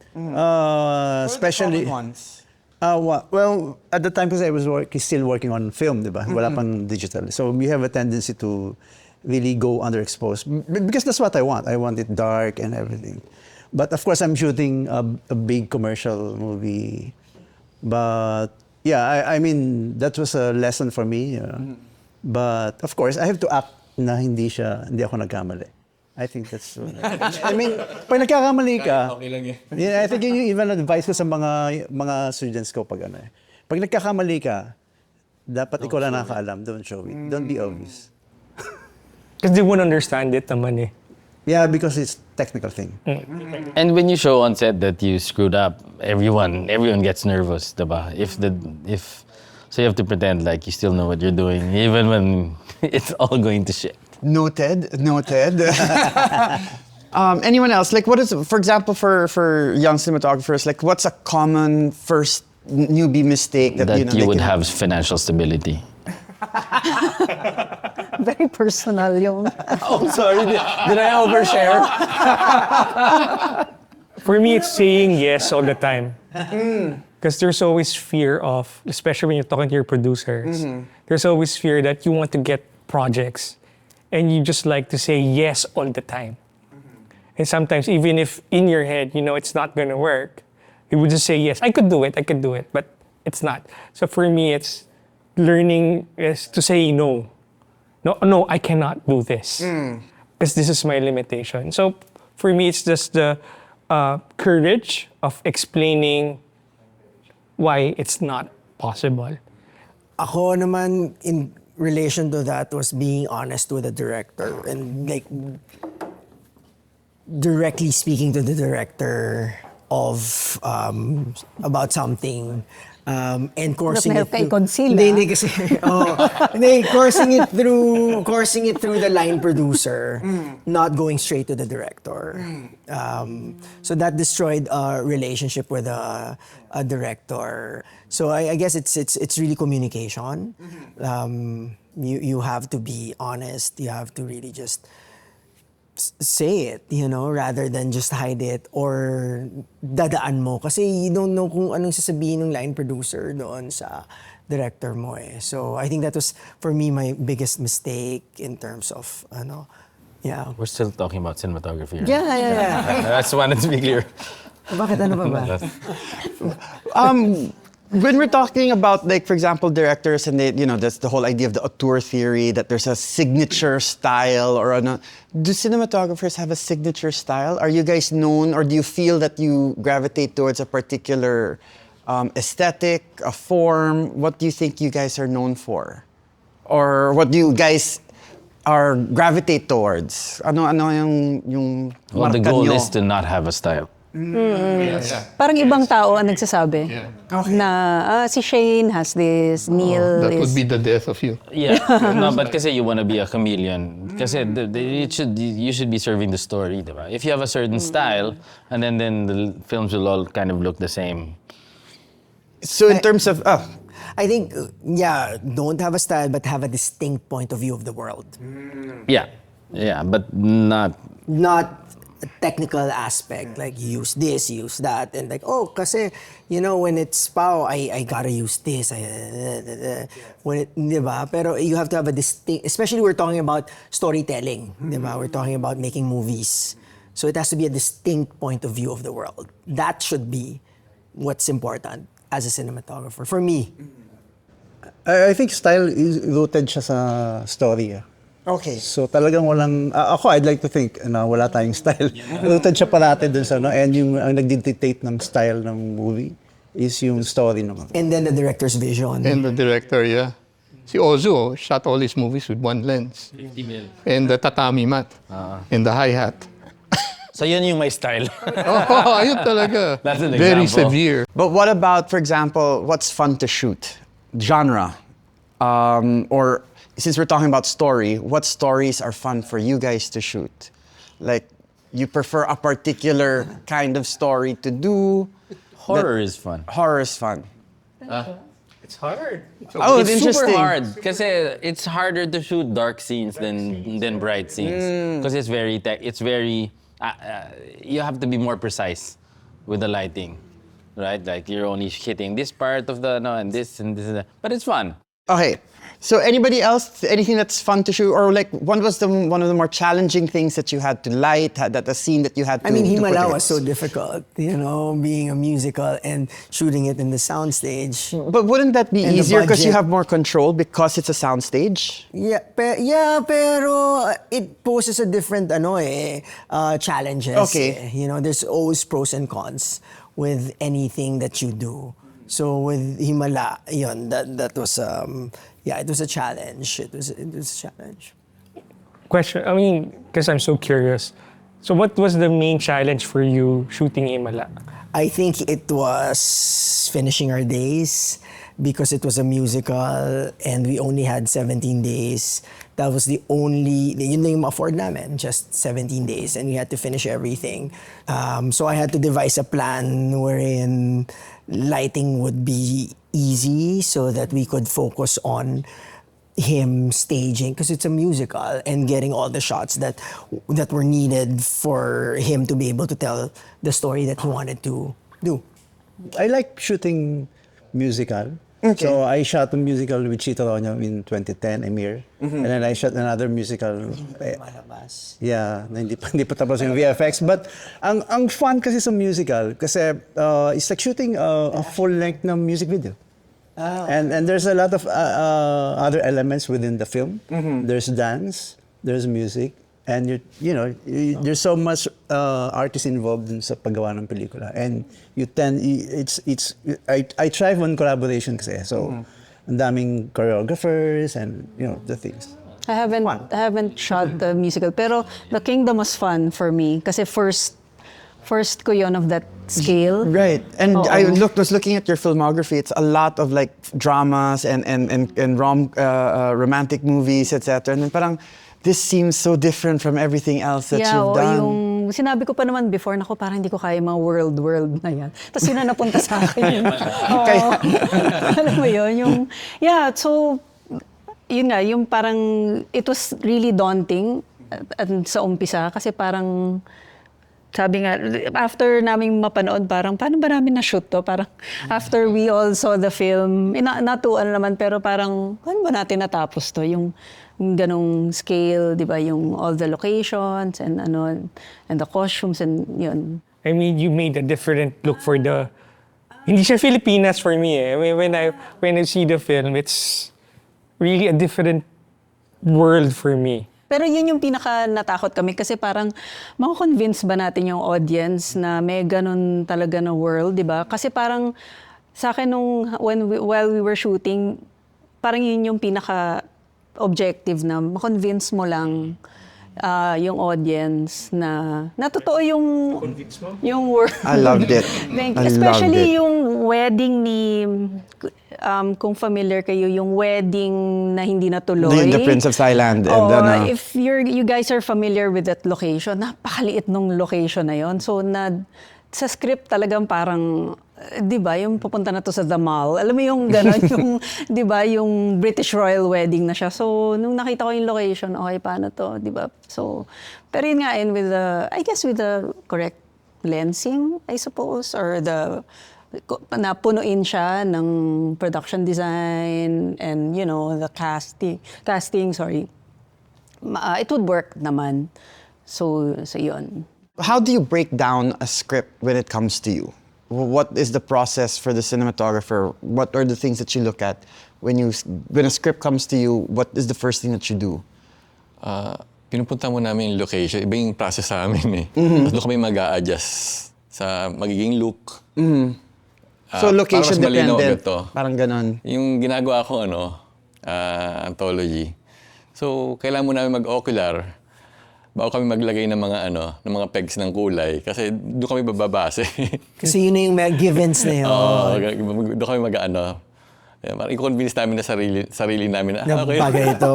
Especially... ones. Well, at the time, because I was still working on film, di ba? Wala pang digital. So we have a tendency to really go underexposed. Because that's what I want. I want it dark and everything. But of course, I'm shooting a big commercial movie. But yeah, I mean, that was a lesson for me. But of course, I have to act na hindi ako nagkamali. I think that's... I mean, pag nagkakamali ka... Okay lang eh. Yeah, I think yun yung even advice ko sa mga students ko pag ano eh. Pag nagkakamali ka, dapat ikaw lang nakakaalam. Don't show it. Don't be obvious. Because they won't understand it naman eh. Yeah, because it's technical thing. And when you show on set that you screwed up, everyone gets nervous, diba? So you have to pretend like you still know what you're doing, even when it's all going to shit. Noted. Anyone else? Like, what is, for example, for young cinematographers, like, what's a common first newbie mistake that That you would have financial stability. Very personal yung... Oh, sorry. Did I overshare? For me, it's saying yes all the time. Because there's always fear of, especially when you're talking to your producers, there's always fear that you want to get projects and you just like to say yes all the time. And sometimes, even if in your head, you know it's not going to work, you would just say yes, I could do it, but it's not. So for me, it's learning is to say no. No, I cannot do this. Because this is my limitation. So for me, it's just the courage of explaining why it's not possible. Ako naman, in relation to that, was being honest with the director and like directly speaking to the director of about something. And coursing it through. Hindi kasi, coursing it through the line producer, not going straight to the director. So that destroyed our relationship with a director. So I guess it's really communication. You have to be honest. You have to really just say it, rather than just hide it or dadaan mo. Kasi you don't know kung anong sasabihin ng line producer doon sa director mo eh. So I think that was, for me, my biggest mistake in terms of, yeah. We're still talking about cinematography. Right? Yeah. That's wanted to be clear. Bakit ano ba? When we're talking about, like, for example, directors and that's the whole idea of the auteur theory, that there's a signature style do cinematographers have a signature style? Are you guys known, or do you feel that you gravitate towards a particular aesthetic, a form? What do you think you guys are known for? Or what do you guys gravitate towards? Ano yung Well, the marka goal nyo? is to not have a style. Parang ibang tao ang nagsasabi na si Shayne has this, Neil That is... would be the death of you. Yeah, no, but kasi you want to be a chameleon. Kasi you should be serving the story, diba? If you have a certain style, and then the films will all kind of look the same. So in terms of... I think, don't have a style, but have a distinct point of view of the world. Yeah, but not a technical aspect, like use this, use that, and like, kasi, when it's Pao, I gotta use this. When it, diba? Pero you have to have a distinct, especially we're talking about storytelling, diba? We're talking about making movies. So it has to be a distinct point of view of the world. That should be what's important as a cinematographer, for me. I think style is rooted siya sa story. Okay. So talagang walang, ako I'd like to think na wala tayong style. Rooted siya parati dun sa, and yung ang nagdidictate ng style ng movie is yung story naman. And then the director's vision. And the director, yeah. Si Ozu shot all his movies with one lens. 50 mil. And the tatami mat. And the hi-hat. So yun yung my style. Ayun talaga. That's an Very example. severe. But what about, for example, what's fun to shoot? Genre? Or since we're talking about story, what stories are fun for you guys to shoot? Like, you prefer a particular kind of story to do? Horror is fun. Horror is fun. It's hard. Oh, It's interesting. super hard kasi it's harder to shoot dark scenes than bright scenes because it's very you have to be more precise with the lighting, right? Like you're only hitting this part of the and this and that. But it's fun. Okay. So anybody else, anything that's fun to shoot? Or like, one of the more challenging things that you had to light, that a scene that you had to I mean, to put Himala together? was so difficult, being a musical and shooting it in the soundstage. But wouldn't that be And the easier because you budget. have more control because it's a soundstage? Yeah, pero it poses a different challenges. Okay. There's always pros and cons with anything that you do. So with Himala, that was it was a challenge. It was a challenge. Question, I mean, because I'm so curious. So what was the main challenge for you shooting Himala? I think it was finishing our days because it was a musical and we only had 17 days. That was yun lang yung afford namin, just 17 days, and we had to finish everything. So I had to devise a plan wherein lighting would be easy so that we could focus on him staging, because it's a musical, and getting all the shots that were needed for him to be able to tell the story that he wanted to do. I like shooting musical. Okay. So I shot a musical with Chito Ronyo in 2010, Emir. And then I shot another musical. Yeah, na hindi pa tapos yung VFX. But ang fun kasi sa musical, kasi it's like shooting a full-length na music video. And there's a lot of other elements within the film. There's dance, there's music, and there's so much artists involved in sa paggawa ng pelikula. And I thrive on collaboration kasi. So, ang daming choreographers and the things. I haven't shot the musical, pero The Kingdom was fun for me kasi first ko yon of that scale. Right. And Oo. I was looking at your filmography. It's a lot of like dramas and romantic movies, etc. And then parang, this seems so different from everything else that you've done. Yung sinabi ko pa naman before, naku, parang hindi ko kaya yung mga world na yan. Tapos yun na napunta sa akin. Oo. Alam mo yun? So, yun nga, yung parang, it was really daunting at sa umpisa kasi parang, sabi nga, after naming mapanood, parang, paano ba namin na-shoot to? Parang, after we all saw the film, natuan naman, pero parang, paano ba natin natapos to? Yung ganong scale, di ba? Yung all the locations and the costumes and yun. I mean, you made a different look for the... Hindi siya Filipinas for me eh. When I see the film, it's really a different world for me. Pero yun yung pinaka natakot kami kasi parang mako-convince ba natin yung audience na may ganun talaga na world, di ba? Kasi parang sa akin while we were shooting, parang yun yung pinaka objective na ma-convince mo lang yung audience na totoo yung world. I loved it. Especially yung wedding ni kung familiar kayo, yung wedding na hindi natuloy. The Prince of Thailand. And if you guys are familiar with that location, napakaliit nung location na yon. So sa script talagang parang, di ba, yung pupunta na to sa The Mall. Alam mo yung gano'n, yung, di ba, yung British Royal Wedding na siya. So, nung nakita ko yung location, okay, paano to, di ba? So, pero yun nga, and with the correct lensing, I suppose, or napunuin siya ng production design and, the casting, it would work naman. So yun. How do you break down a script when it comes to you? What is the process for the cinematographer? What are the things that you look at when a script comes to you? What is the first thing that you do? Pinupunta mo namin yung location. Iba yung process sa amin eh. Tapos doon kami mag-a-adjust sa magiging look. So location para mas malinaw dependent. agad to. Parang ganon. Yung ginagawa ko, anthology. So, kailangan mo namin mag-ocular bago kami maglagay ng mga pegs ng kulay. Kasi doon kami bababase. Kasi yun na yung mga givens na yun. Doon kami parang i-convince namin na sarili namin na, okay. Bagay ito.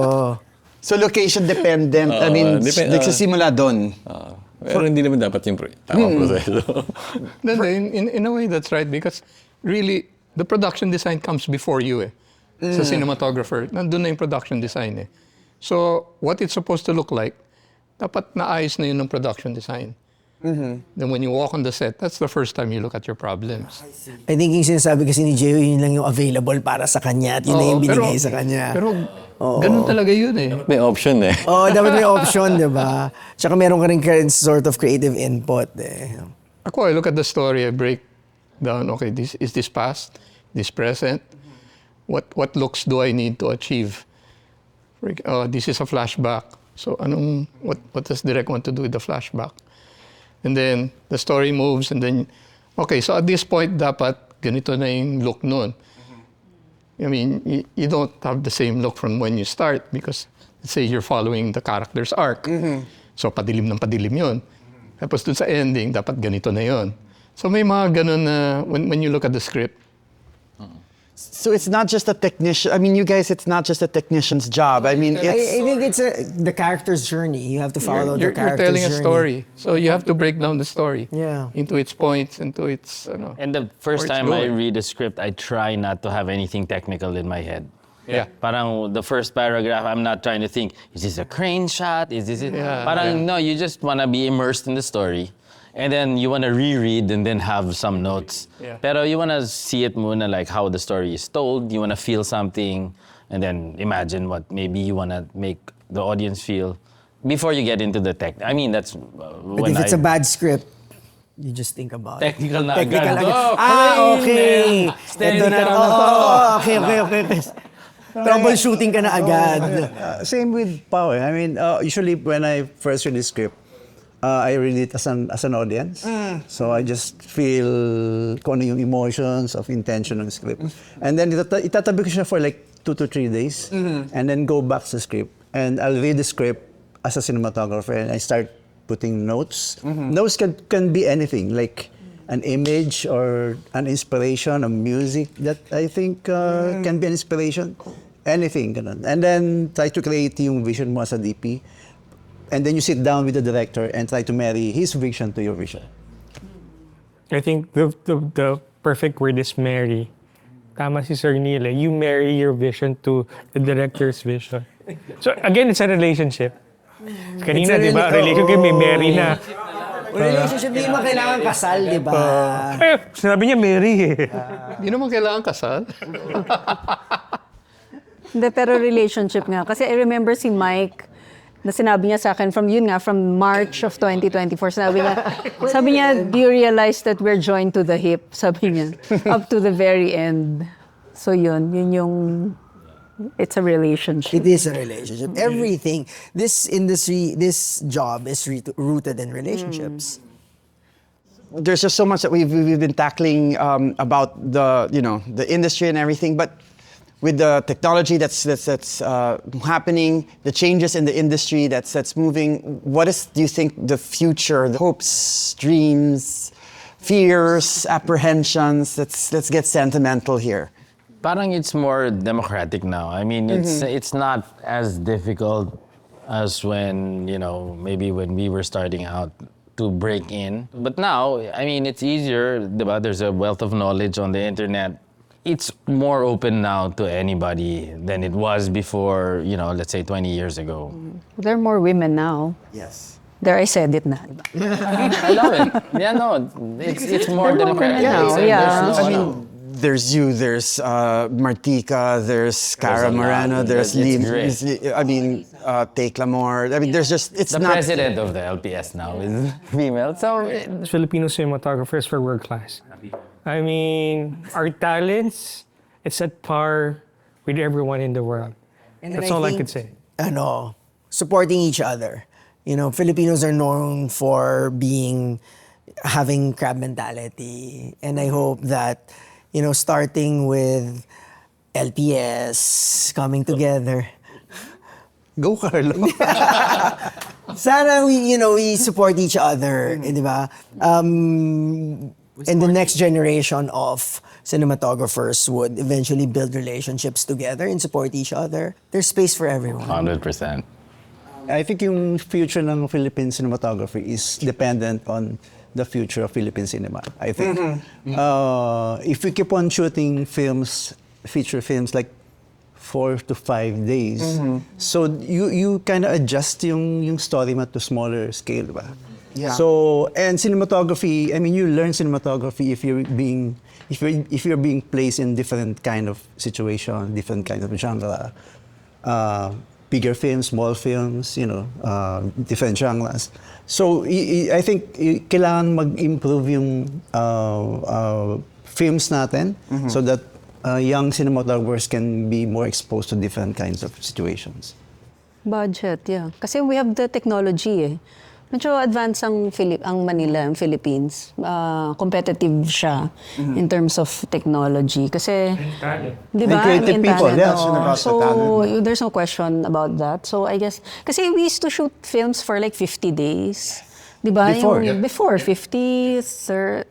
So location dependent. I mean, nagsisimula doon. Pero hindi naman dapat yung tamang proseso. In a way, that's right. Because really, the production design comes before you eh. Sa cinematographer, nandun na yung production design eh. So, what it's supposed to look like, dapat naayos na yun ng production design. Then when you walk on the set, that's the first time you look at your problems. I think yung sinasabi kasi ni Gio, yun lang yung available para sa kanya at yun na yung binigay sa kanya. Pero ganun talaga yun eh. May option eh. Dapat may option, di ba? Tsaka meron ka rin sort of creative input eh. Ako, I look at the story, I break down, okay, is this past, this present? What looks do I need to achieve? This is a flashback. So what does direct want to do with the flashback? And then the story moves and then, okay, so at this point, dapat ganito na yung look nun. I mean, you don't have the same look from when you start because let's say you're following the character's arc. So padilim ng padilim yun. Tapos dun sa ending, dapat ganito na yun. So may mga ganun na when you look at the script. So it's not just a technician. I mean, you guys, it's not just a technician's job. I mean, I think it's the character's journey. You have to follow the character's journey. You're telling a story. So you have to break down the story into its points, into its... And the first time I read a script, I try not to have anything technical in my head. Yeah. Parang the first paragraph, I'm not trying to think, is this a crane shot? Is this it? Yeah, Parang no, you just want to be immersed in the story. And then you want to reread and then have some notes. Yeah. Pero you want to see it muna like how the story is told. You want to feel something and then imagine what maybe you want to make the audience feel before you get into the tech. I mean, that's But if it's a bad script, you just think about technical na Technical agad. agad. Okay. Steady Ito na. ka na. Okay. Troubleshooting ka na agad. Same with Pao. I mean, usually when I first read the script, I read it as an audience. So I just feel kung ano yung emotions of intention ng script. And then itatabi ko siya for like 2 to 3 days. And then go back to the script. And I'll read the script as a cinematographer and I start putting notes. Notes can be anything, like an image or an inspiration, a music that I think can be an inspiration. Anything. Ganun. And then try to create yung vision mo as a DP. And then you sit down with the director and try to marry his vision to your vision. I think the perfect word is marry. Tama si Sir Neil. You marry your vision to the director's vision. So again, it's a relationship. Kanina, di ba? Relationship, may marry na. Relationship, hindi mo kailangan kasal, di ba? Sinabi niya marry eh. Hindi naman kailangan kasal. Hindi, pero relationship nga. Kasi I remember si Mike, na sinabi niya sa akin from March of 2024, sabi niya, do you realize that we're joined to the hip? Sabi niya, up to the very end. So yun yung, it's a relationship. It is a relationship. Everything, this industry, this job is rooted in relationships. There's just so much that we've been tackling about the industry and everything, but with the technology that's happening, the changes in the industry that's moving, do you think the future, the hopes, dreams, fears, apprehensions? Let's get sentimental here. Parang it's more democratic now. I mean, it's not as difficult as when, maybe when we were starting out to break in. But now, I mean, it's easier, diba? There's a wealth of knowledge on the internet. It's more open now to anybody than it was before, let's say 20 years ago. There are more women now. Yes. There, I said it na. I love it. Yeah, no, it's more democratic. Yeah. I mean, there's you, there's Martika, there's Cara Moreno, there's Lim. I mean, Tekla Moore. I mean, there's just, it's the not... The president of the LPS now is female. So Filipino cinematographers were world class. I mean, our talents, it's at par with everyone in the world. And That's all I could say. Supporting each other. Filipinos are known for having crab mentality. And I hope that, starting with LPS coming together. Go, Carlo. Sana we support each other, di ba? And the next generation of cinematographers would eventually build relationships together and support each other. There's space for everyone. 100%. I think yung future ng Philippine cinematography is dependent on the future of Philippine cinema, I think. If we keep on shooting films, feature films like 4 to 5 days, so you kind of adjust yung story mo to smaller scale, ba? Yeah. So, and cinematography, I mean, you learn cinematography if you're being placed in different kind of situation, different kind of genre. Bigger films, small films, different genres. So, I think kailangan mag-improve yung films natin so that young cinematographers can be more exposed to different kinds of situations. Budget, yeah. Kasi we have the technology eh. Medyo advanced ang Manila, ang Philippines. Competitive siya in terms of technology. Kasi, di ba? And creative people, talent, yeah. oo. About the talent. There's no question about that. So, I guess, kasi we used to shoot films for like 50 days. Di ba? Before, 50, 30,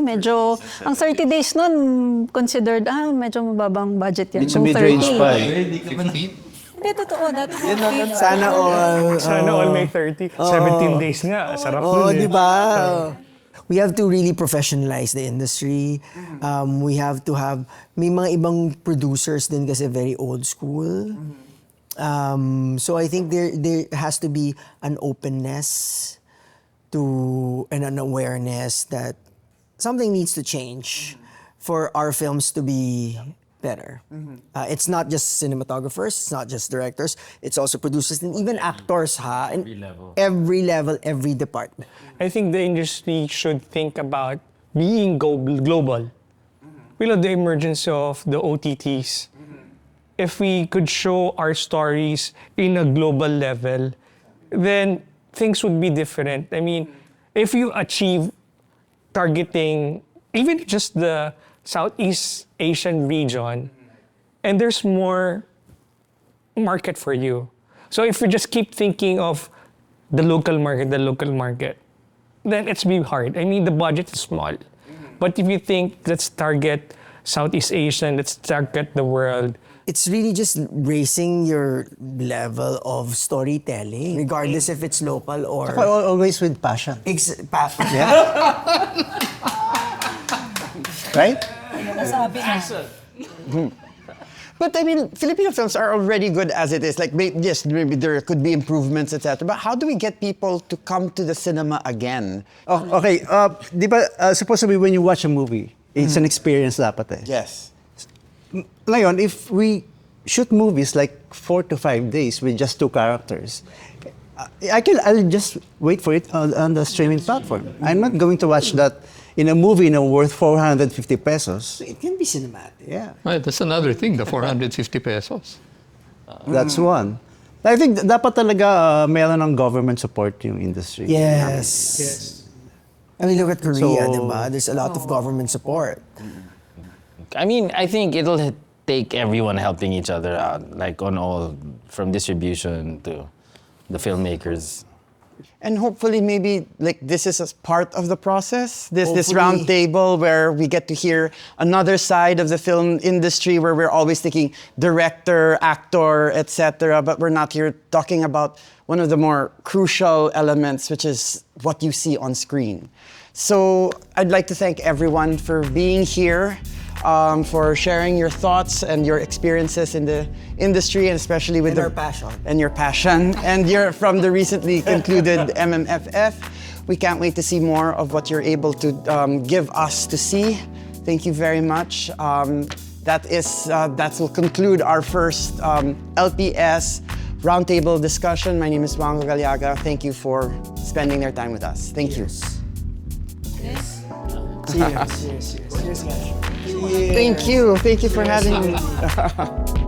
medyo, ang 30 days nun, considered, medyo mababang budget yan. It's a mid-range pa eh. Hindi, totoo. Sana all. Sana all may 30. 17 days nga. Sarap nun eh. Di ba? We have to really professionalize the industry. We have to have, may mga ibang producers din kasi very old school. So I think there has to be an openness and an awareness that something needs to change for our films to be better. It's not just cinematographers, it's not just directors, it's also producers and even actors, Every level, every department. I think the industry should think about being global. With the emergence of the OTTs, if we could show our stories in a global level, then things would be different. I mean, if you achieve targeting even just the Southeast Asian region, and there's more market for you. So if you just keep thinking of the local market, then it's be hard. I mean, the budget is small. But if you think, let's target Southeast Asian, let's target the world. It's really just raising your level of storytelling, regardless if it's local or... Always with passion. Right? But I mean, Filipino films are already good as it is. Like, yes, maybe there could be improvements, etc. But how do we get people to come to the cinema again? Oh, okay. Di ba, supposedly when you watch a movie, it's an experience dapat eh. Yes. Ngayon, if we shoot movies like 4 to 5 days with just 2 characters, I'll just wait for it on the streaming platform. I'm not going to watch that in a movie worth 450 pesos. It can be cinematic. Yeah. Right, that's another thing, the 450 pesos. That's one. I think dapat talaga meron ng government support yung industry. Yes. I mean, look at Korea, diba? There's a lot of government support. I mean, I think it'll take everyone helping each other out, like on all, from distribution to the filmmakers. And hopefully maybe like this is a part of the process, this round table where we get to hear another side of the film industry where we're always thinking director, actor, etc. But we're not here talking about one of the more crucial elements, which is what you see on screen. So I'd like to thank everyone for being here, for sharing your thoughts and your experiences in the industry, and especially with our passion. And your passion. And you're from the recently concluded MMFF. We can't wait to see more of what you're able to give us to see. Thank you very much. That will conclude our first LPS roundtable discussion. My name is Wanggo Gallaga. Thank you for spending their time with us. Thank you. Cheers. Thank you for having me.